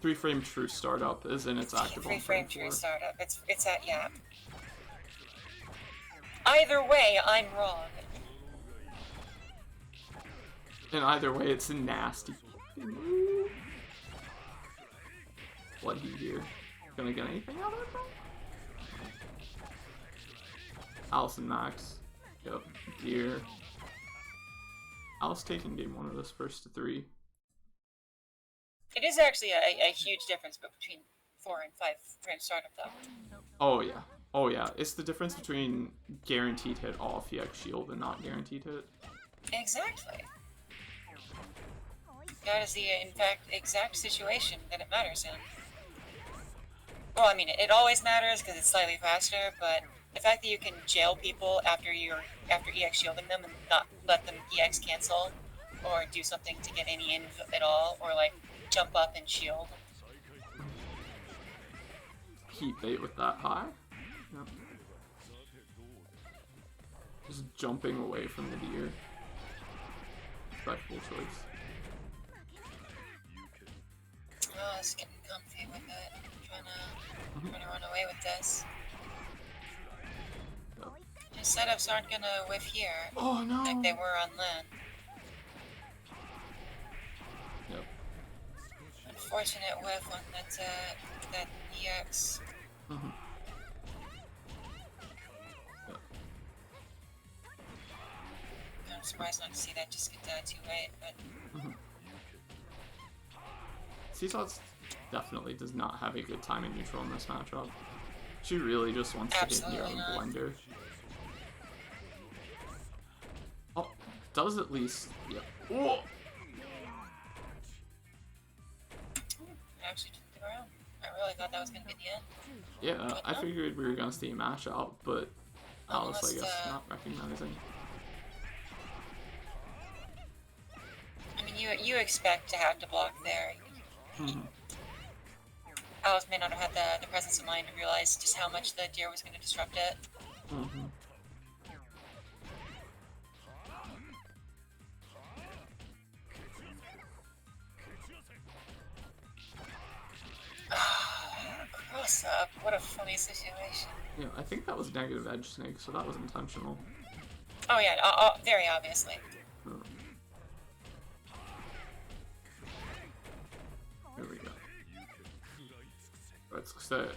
Three-frame true startup is in its active on frame 4. True startup. It's at Yap. Either way, I'm wrong. And either way, it's a nasty. What he here? Gonna get anything out of it though? Alice and Max. Yep. Deer. Alice taking game 1 of this first to 3. It is actually a huge difference between 4 and 5-frame startup though. Oh yeah. Oh yeah. It's the difference between guaranteed hit off EX shield and not guaranteed hit. Exactly. That is the, in fact, exact situation that it matters in. Well, I mean, it always matters because it's slightly faster, but the fact that you can jail people after EX shielding them and not let them EX cancel, or do something to get any in at all, or like jump up and shield. Heat bait with that high. Yep. Just jumping away from the deer. Respectful choice. Oh, it's getting comfy with it. Trying to run away with this. His setups aren't gonna whiff here. Oh no! Like they were on land. Yep. Unfortunate whiff on that EX. Mm-hmm. Yep. I'm surprised not to see that just get too late, but... Mm-hmm. Seesaws definitely does not have a good time in neutral in this matchup. She really just wants to hit Nero and Blender. Oh, does at least... Yep. Whoa! Actually took the ground. I really thought that was going to be the end. Yeah, But I no. figured we were going to see a mash out, but Alice, I guess, not recognizing. I mean, you expect to have to block there. Mm-hmm. Alice may not have had the presence of mind to realize just how much the deer was going to disrupt it. Mm-hmm. Cross up. What a funny situation. Yeah, I think that was negative edge snake, so that was intentional. Oh yeah, very obviously. Oh. Here we go. Let's say. I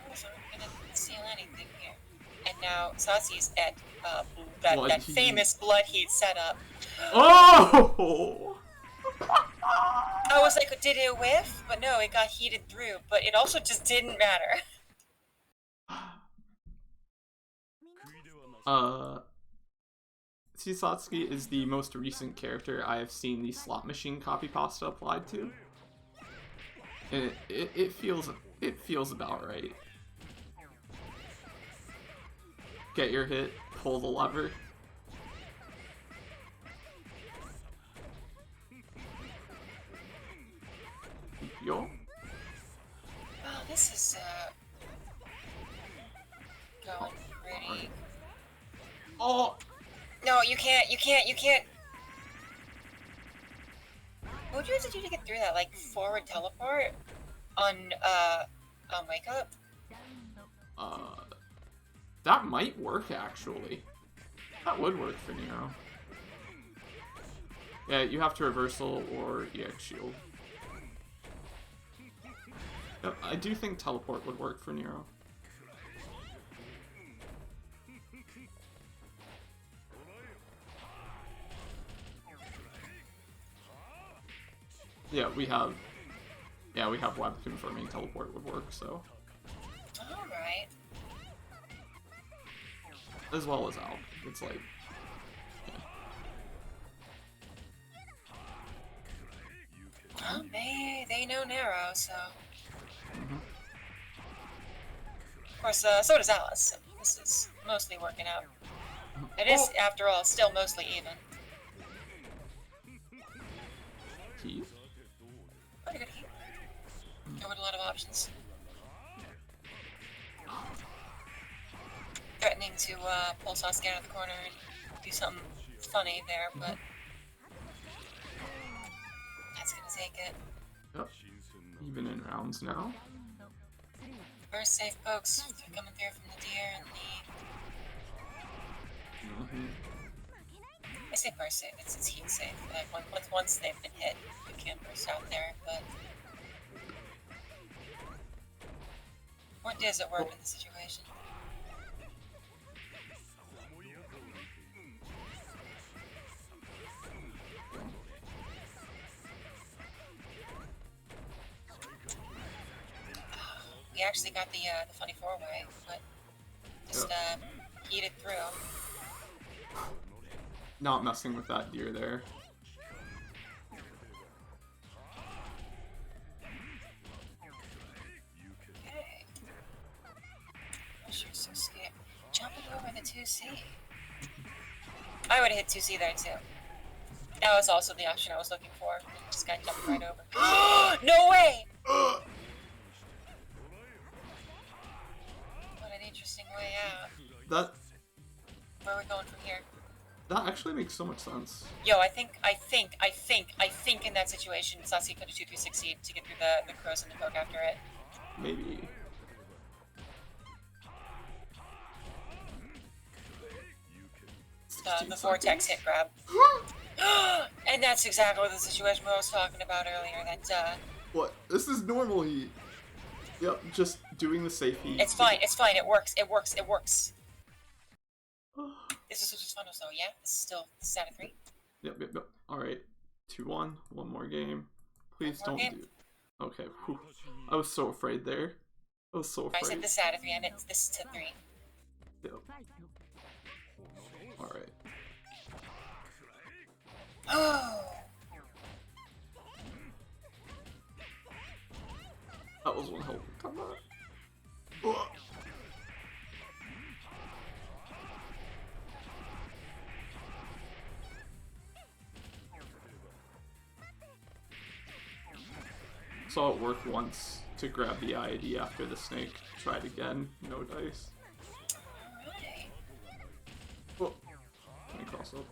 wasn't gonna seal anything here. And now Sassi's at that famous blood heat setup. Oh! I was like, did it whiff? But no, it got heated through. But it also just didn't matter. Sisatsuki is the most recent character I have seen the slot machine copy pasta applied to. And it feels about right. Get your hit, pull the lever. Yo. Oh, this is going pretty. Oh. No, you can't. What would you have to do to get through that? Like forward teleport on wake up? That might work actually. That would work for Nero. Yeah, you have to reversal or EX shield. Yep, I do think teleport would work for Nero. Yeah, we have web confirming teleport would work, so. Alright. As well as Al. It's like, yeah. Well, they know Nero, so. Mm-hmm. Of course, so does Alice. This is mostly working out. It is, after all, still mostly even. Keys? Pretty good heat. There were a lot of options. Threatening to pull Sasuke out of the corner and do something funny there, but that's gonna take it. Yep. Even in rounds now. First safe pokes coming through from the deer and the. Mm-hmm. I say burst safe. It's heat safe. Like once they've been hit, you can't burst out there. But or does it work in this situation? We actually got the funny four-way, but just heated through. Not messing with that deer there. Okay. I'm sure so scared. Jumping over the 2C. I would have hit 2C there too. That was also the option I was looking for. Just got jumped right over. No way! What an interesting way out. Where are we going from here? That actually makes so much sense. Yo, I think in that situation, Sasuke could have 2-3 succeed to get through the crows and the poke after it. Maybe. The vortex hit grab. And that's exactly the situation I was talking about earlier. That What? This is normal heat. Yep, just doing the safe heat. It's fine. It's fine. It works. It works. It works. This is just fun though. Yeah. This is out of 3. Yep. All right. 2-1. One more game. Please don't do. Okay. Whew. I was so afraid there. I was so afraid. I said this is out of 3. I meant this is to 3. Yep. All right. Oh. That was one hell of a comeback. Oh. Saw it work once to grab the ID after the snake. Tried again, no dice. Alright. Oh, let me cross up.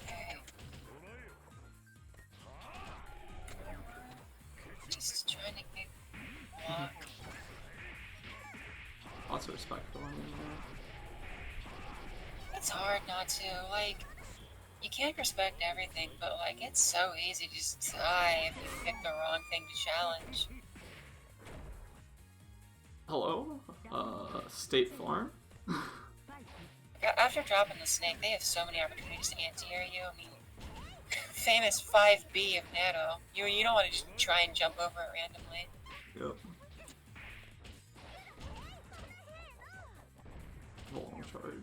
Okay. Just trying to get block. Lots of respect going in there. It's hard not to, like, you can't respect everything, but, like, it's so easy to just die if you pick the wrong thing to challenge. Hello? State Farm? After dropping the snake, they have so many opportunities to anti-air you. I mean, famous 5B of Nano. You don't want to just try and jump over it randomly. Yep. Long charge.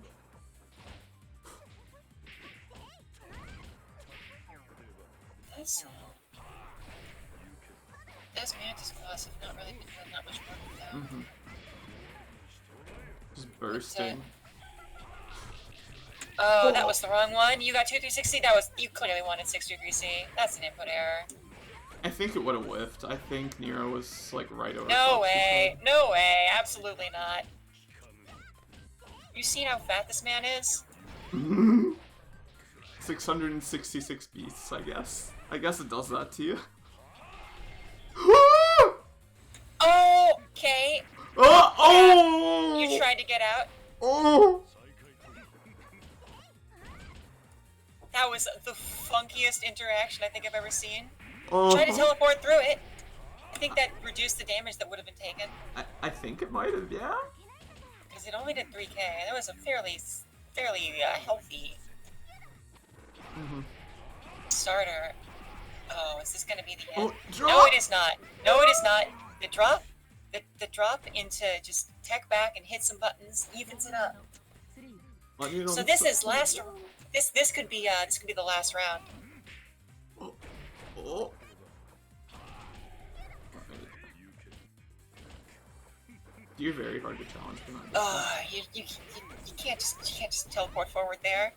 Those Mantis Claws have not really been doing that much work with them. Just bursting. Oh, that was the wrong one. You got 2-3-6C. You clearly wanted 6-3-3-C. That's an input error. I think it would have whiffed. I think Nero was like right over. No way. No way. Absolutely not. You seen how fat this man is? 666 beasts, I guess. I guess it does that to you. Okay. Oh! You tried to get out. Oh! That was the funkiest interaction I think I've ever seen. Try to teleport through it. I think that reduced the damage that would have been taken. I think it might have, yeah? Because it only did 3k. That was a fairly healthy starter. Oh, is this going to be the end? No, it is not. No, it is not. The drop into just tech back and hit some buttons evens it up. So this is last. This could be the last round. Oh. You're very hard to challenge for that. You can't just teleport forward there.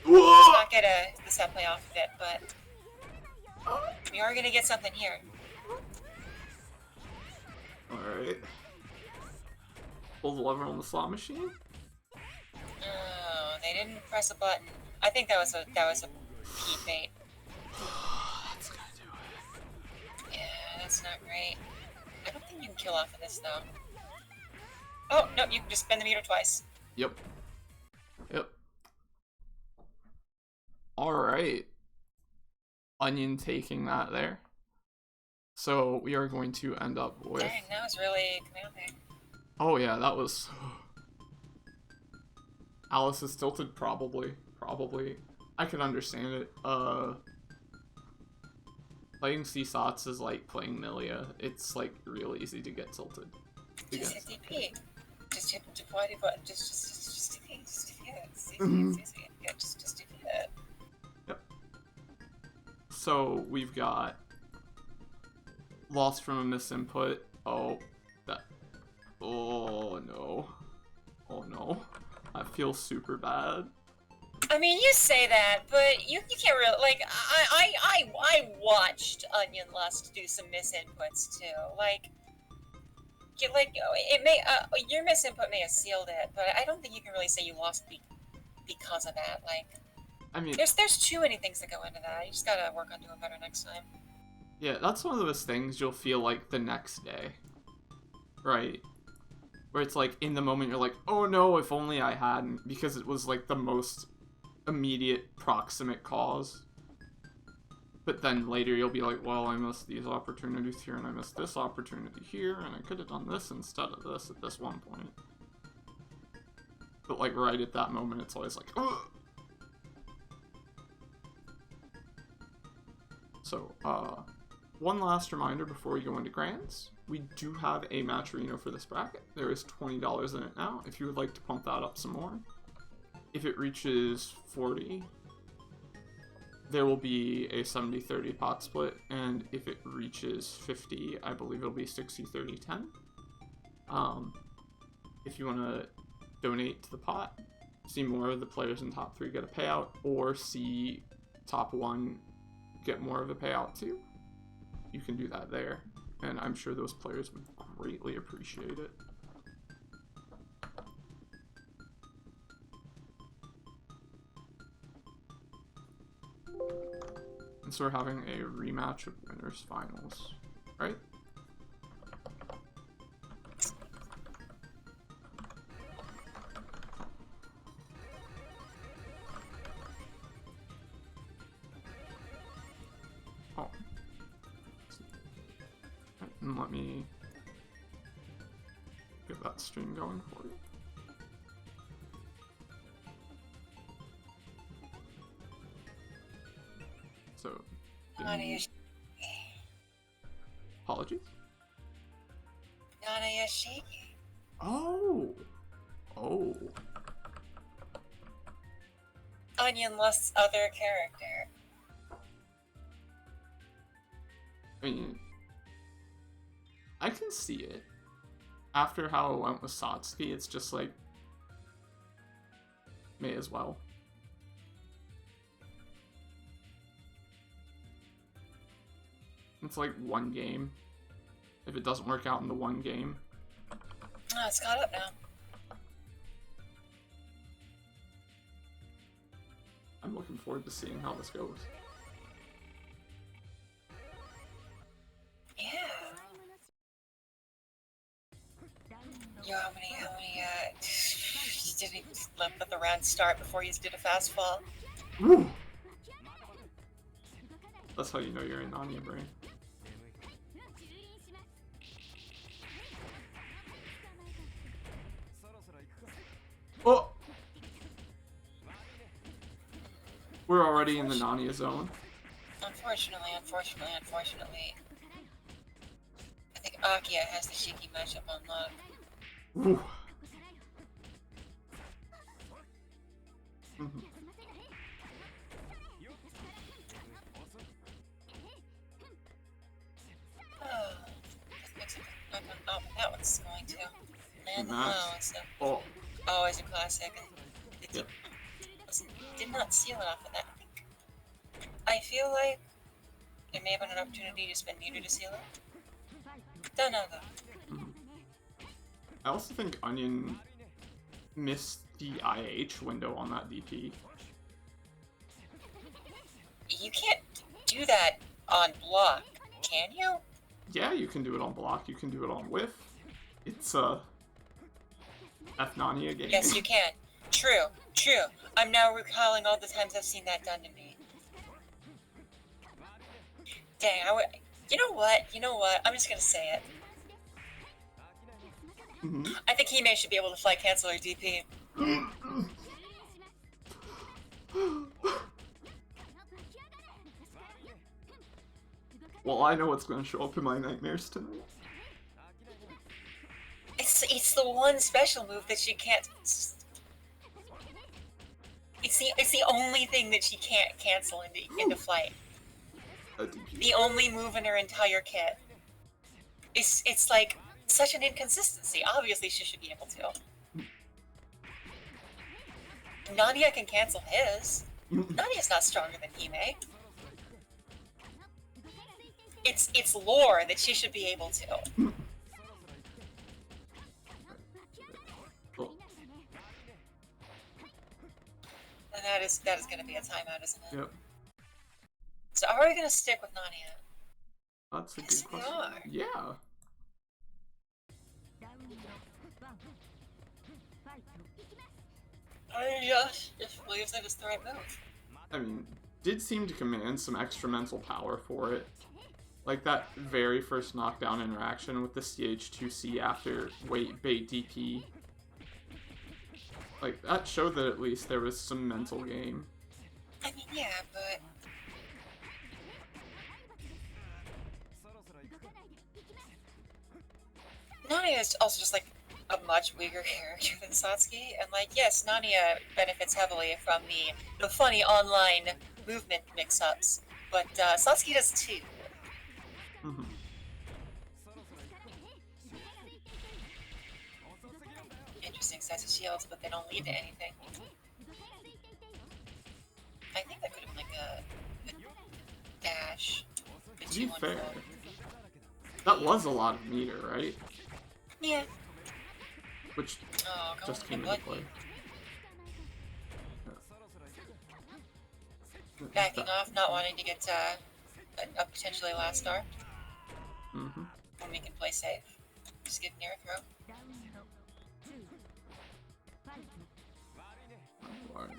Whoa! Let's not get the set play off of it, but we are gonna get something here. Alright. Pull the lever on the slot machine? Oh, they didn't press a button. I think that was a heat bait. That's gonna do it. Yeah, that's not great. I don't think you can kill off of this though. Oh, no, you can just spin the meter twice. Yep. Alright. Onion taking that there. So we are going to end up with... Dang, that was really commanding. Oh yeah, that was... Alice is tilted, probably. I can understand it. Playing CSOTs is like playing Milia. It's like real easy to get tilted. Just hit DP. Just hit the button. Just DP. Just DP it. It's easy. Yeah, just DP it. Yep. So we've got lost from a misinput. Oh no. That feels super bad. I mean, you say that, but you can't really, like, I watched Onion Lust do some misinputs too. Like, it may, your misinput may have sealed it, but I don't think you can really say you lost because of that. Like, I mean, there's too many things that go into that. You just gotta work on doing better next time. Yeah, that's one of those things you'll feel like the next day, right? Where it's like in the moment you're like, oh no, if only I hadn't, because it was like the most immediate proximate cause. But then later you'll be like, well, I missed these opportunities here and I missed this opportunity here and I could have done this instead of this at this one point. But like right at that moment it's always like, ugh! So, one last reminder before we go into grands. We do have a Matcherino for this bracket. There is $20 in it now, if you would like to pump that up some more. If it reaches 40, there will be a 70-30 pot split, and if it reaches 50, I believe it'll be 60-30-10. If you want to donate to the pot, see more of the players in top 3 get a payout, or see top 1 get more of a payout too, you can do that there, and I'm sure those players would greatly appreciate it. And so we're having a rematch of winners finals, right? Oh. And let me get that stream going for you. So, apologies. Nanayashiki. Oh. Oh. Onion lost other character. I mean, I can see it. After how it went with Satsuki, it's just like, may as well. It's like one game. If it doesn't work out in the one game. Oh, it's caught up now. I'm looking forward to seeing how this goes. Yeah. Yo, how many, did he let the round start before he did a fast fall? Woo! That's how you know you're in Anya brain. Oh! We're already in the Nania zone. Unfortunately. I think Akia has the Shiki matchup on lock. Woo. Oh, that one's going to land low. So always a classic. Yep. Did not seal it off of that. I feel like there may have been an opportunity to spend meter to seal it. Don't know though. I also think Onion missed the IH window on that DP. You can't do that on block, can you? Yeah, you can do it on block, you can do it on whiff. It's F-Nania game. Yes, you can. True. I'm now recalling all the times I've seen that done to me. Dang, you know what? I'm just gonna say it. I think Hime should be able to fly cancel her DP. Well, I know what's going to show up in my nightmares tonight. It's the one special move that she can't. It's the only thing that she can't cancel into flight. The only move in her entire kit. It's like such an inconsistency. Obviously, she should be able to. Nadia can cancel his. Nadia's not stronger than Hime. It's lore that she should be able to. And that is going to be a timeout, isn't it? Yep. So are we going to stick with Nadia? That's a Yes, good they question. are. Yeah. I just believes that it's the right move. I mean, did seem to command some extra mental power for it. Like that very first knockdown interaction with the CH2C after bait DP. Like, that showed that at least there was some mental game. I mean, yeah, but Nania is also just like a much weaker character than Satsuki, and like, yes, Nania benefits heavily from the funny online movement mix-ups, but Satsuki does too. Mm-hmm. Interesting sets of shields, but they don't lead to anything. I think that could have been like a dash. To be fair, that was a lot of meter, right? Yeah. Which Oh, just came into play. Backing off, not wanting to get a potentially last star. Mm-hmm. When we can play safe. Just get near throw. Alright,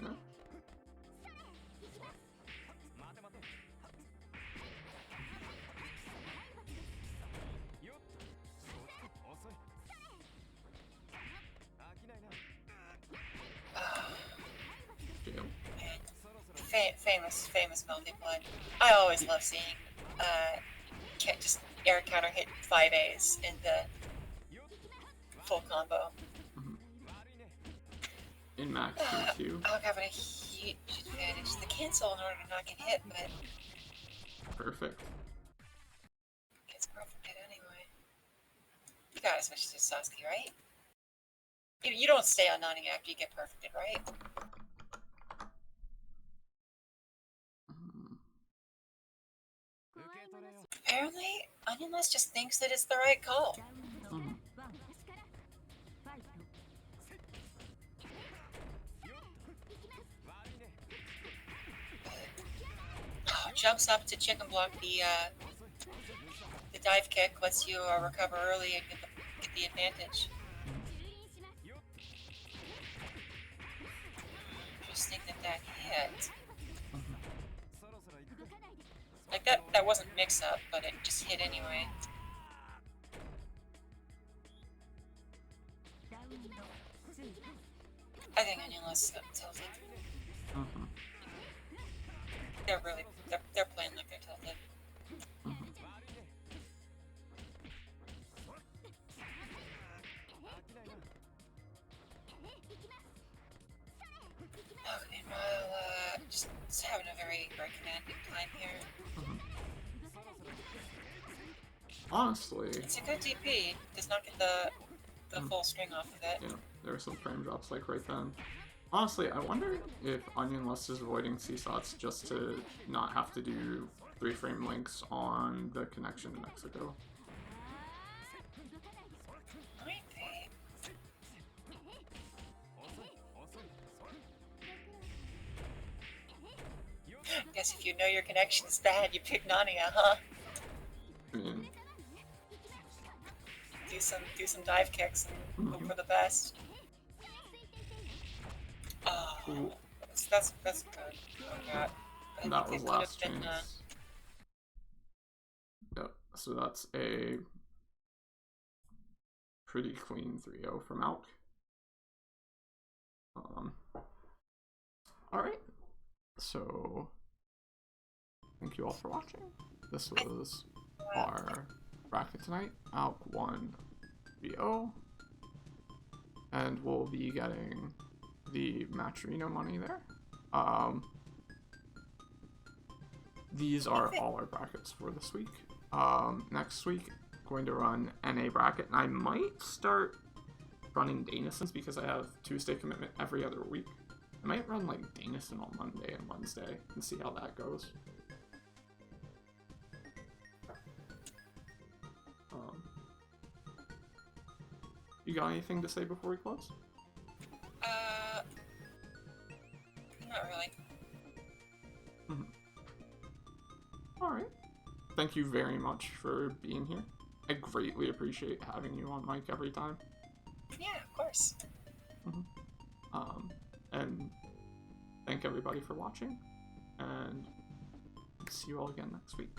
Famous melty blood. I always love seeing just air counter hit 5As in the full combo. Mm-hmm. In max too. I'll have a huge advantage. The cancel in order to not get hit, but Perfect. gets perfect hit anyway. You gotta switch to Sasuke, right? You don't stay on Nani after you get perfected, right? Apparently, Onionless just thinks that it's the right call. Mm-hmm. Oh, jumps up to chicken block the dive kick, lets you recover early and get the advantage. Interesting that hit. Like that wasn't mix up, but it just hit anyway. I think Onionless tilted. Mm-hmm. They're playing like they're tilted. Mm-hmm. Okay, well, just having a very commanding time here. Mm-hmm. Honestly, it's a good DP. Does not get the full string off of it. Yeah, there were some frame drops like right then. Honestly, I wonder if Onionless is avoiding CSOTs just to not have to do 3-frame links on the connection to Mexico. Might be. Guess if you know your connection is bad, you pick Nania, huh? I mean, do some dive kicks and hope for the best. Oh, that's good. Oh god. and that was last chance. Yep, so that's a pretty clean 3-0 from Alk. Alright, so thank you all for watching. This was our bracket tonight. Alk won 3-0, and we'll be getting the Matcherino money there. These are all our brackets for this week. Next week, going to run NA bracket, and I might start running Danasons because I have Tuesday commitment every other week. I might run like Danason on Monday and Wednesday and see how that goes. You got anything to say before we close? Not really. Alright. thank you very much for being here. I greatly appreciate having you on mic every time. Yeah, of course. And thank everybody for watching, and see you all again next week.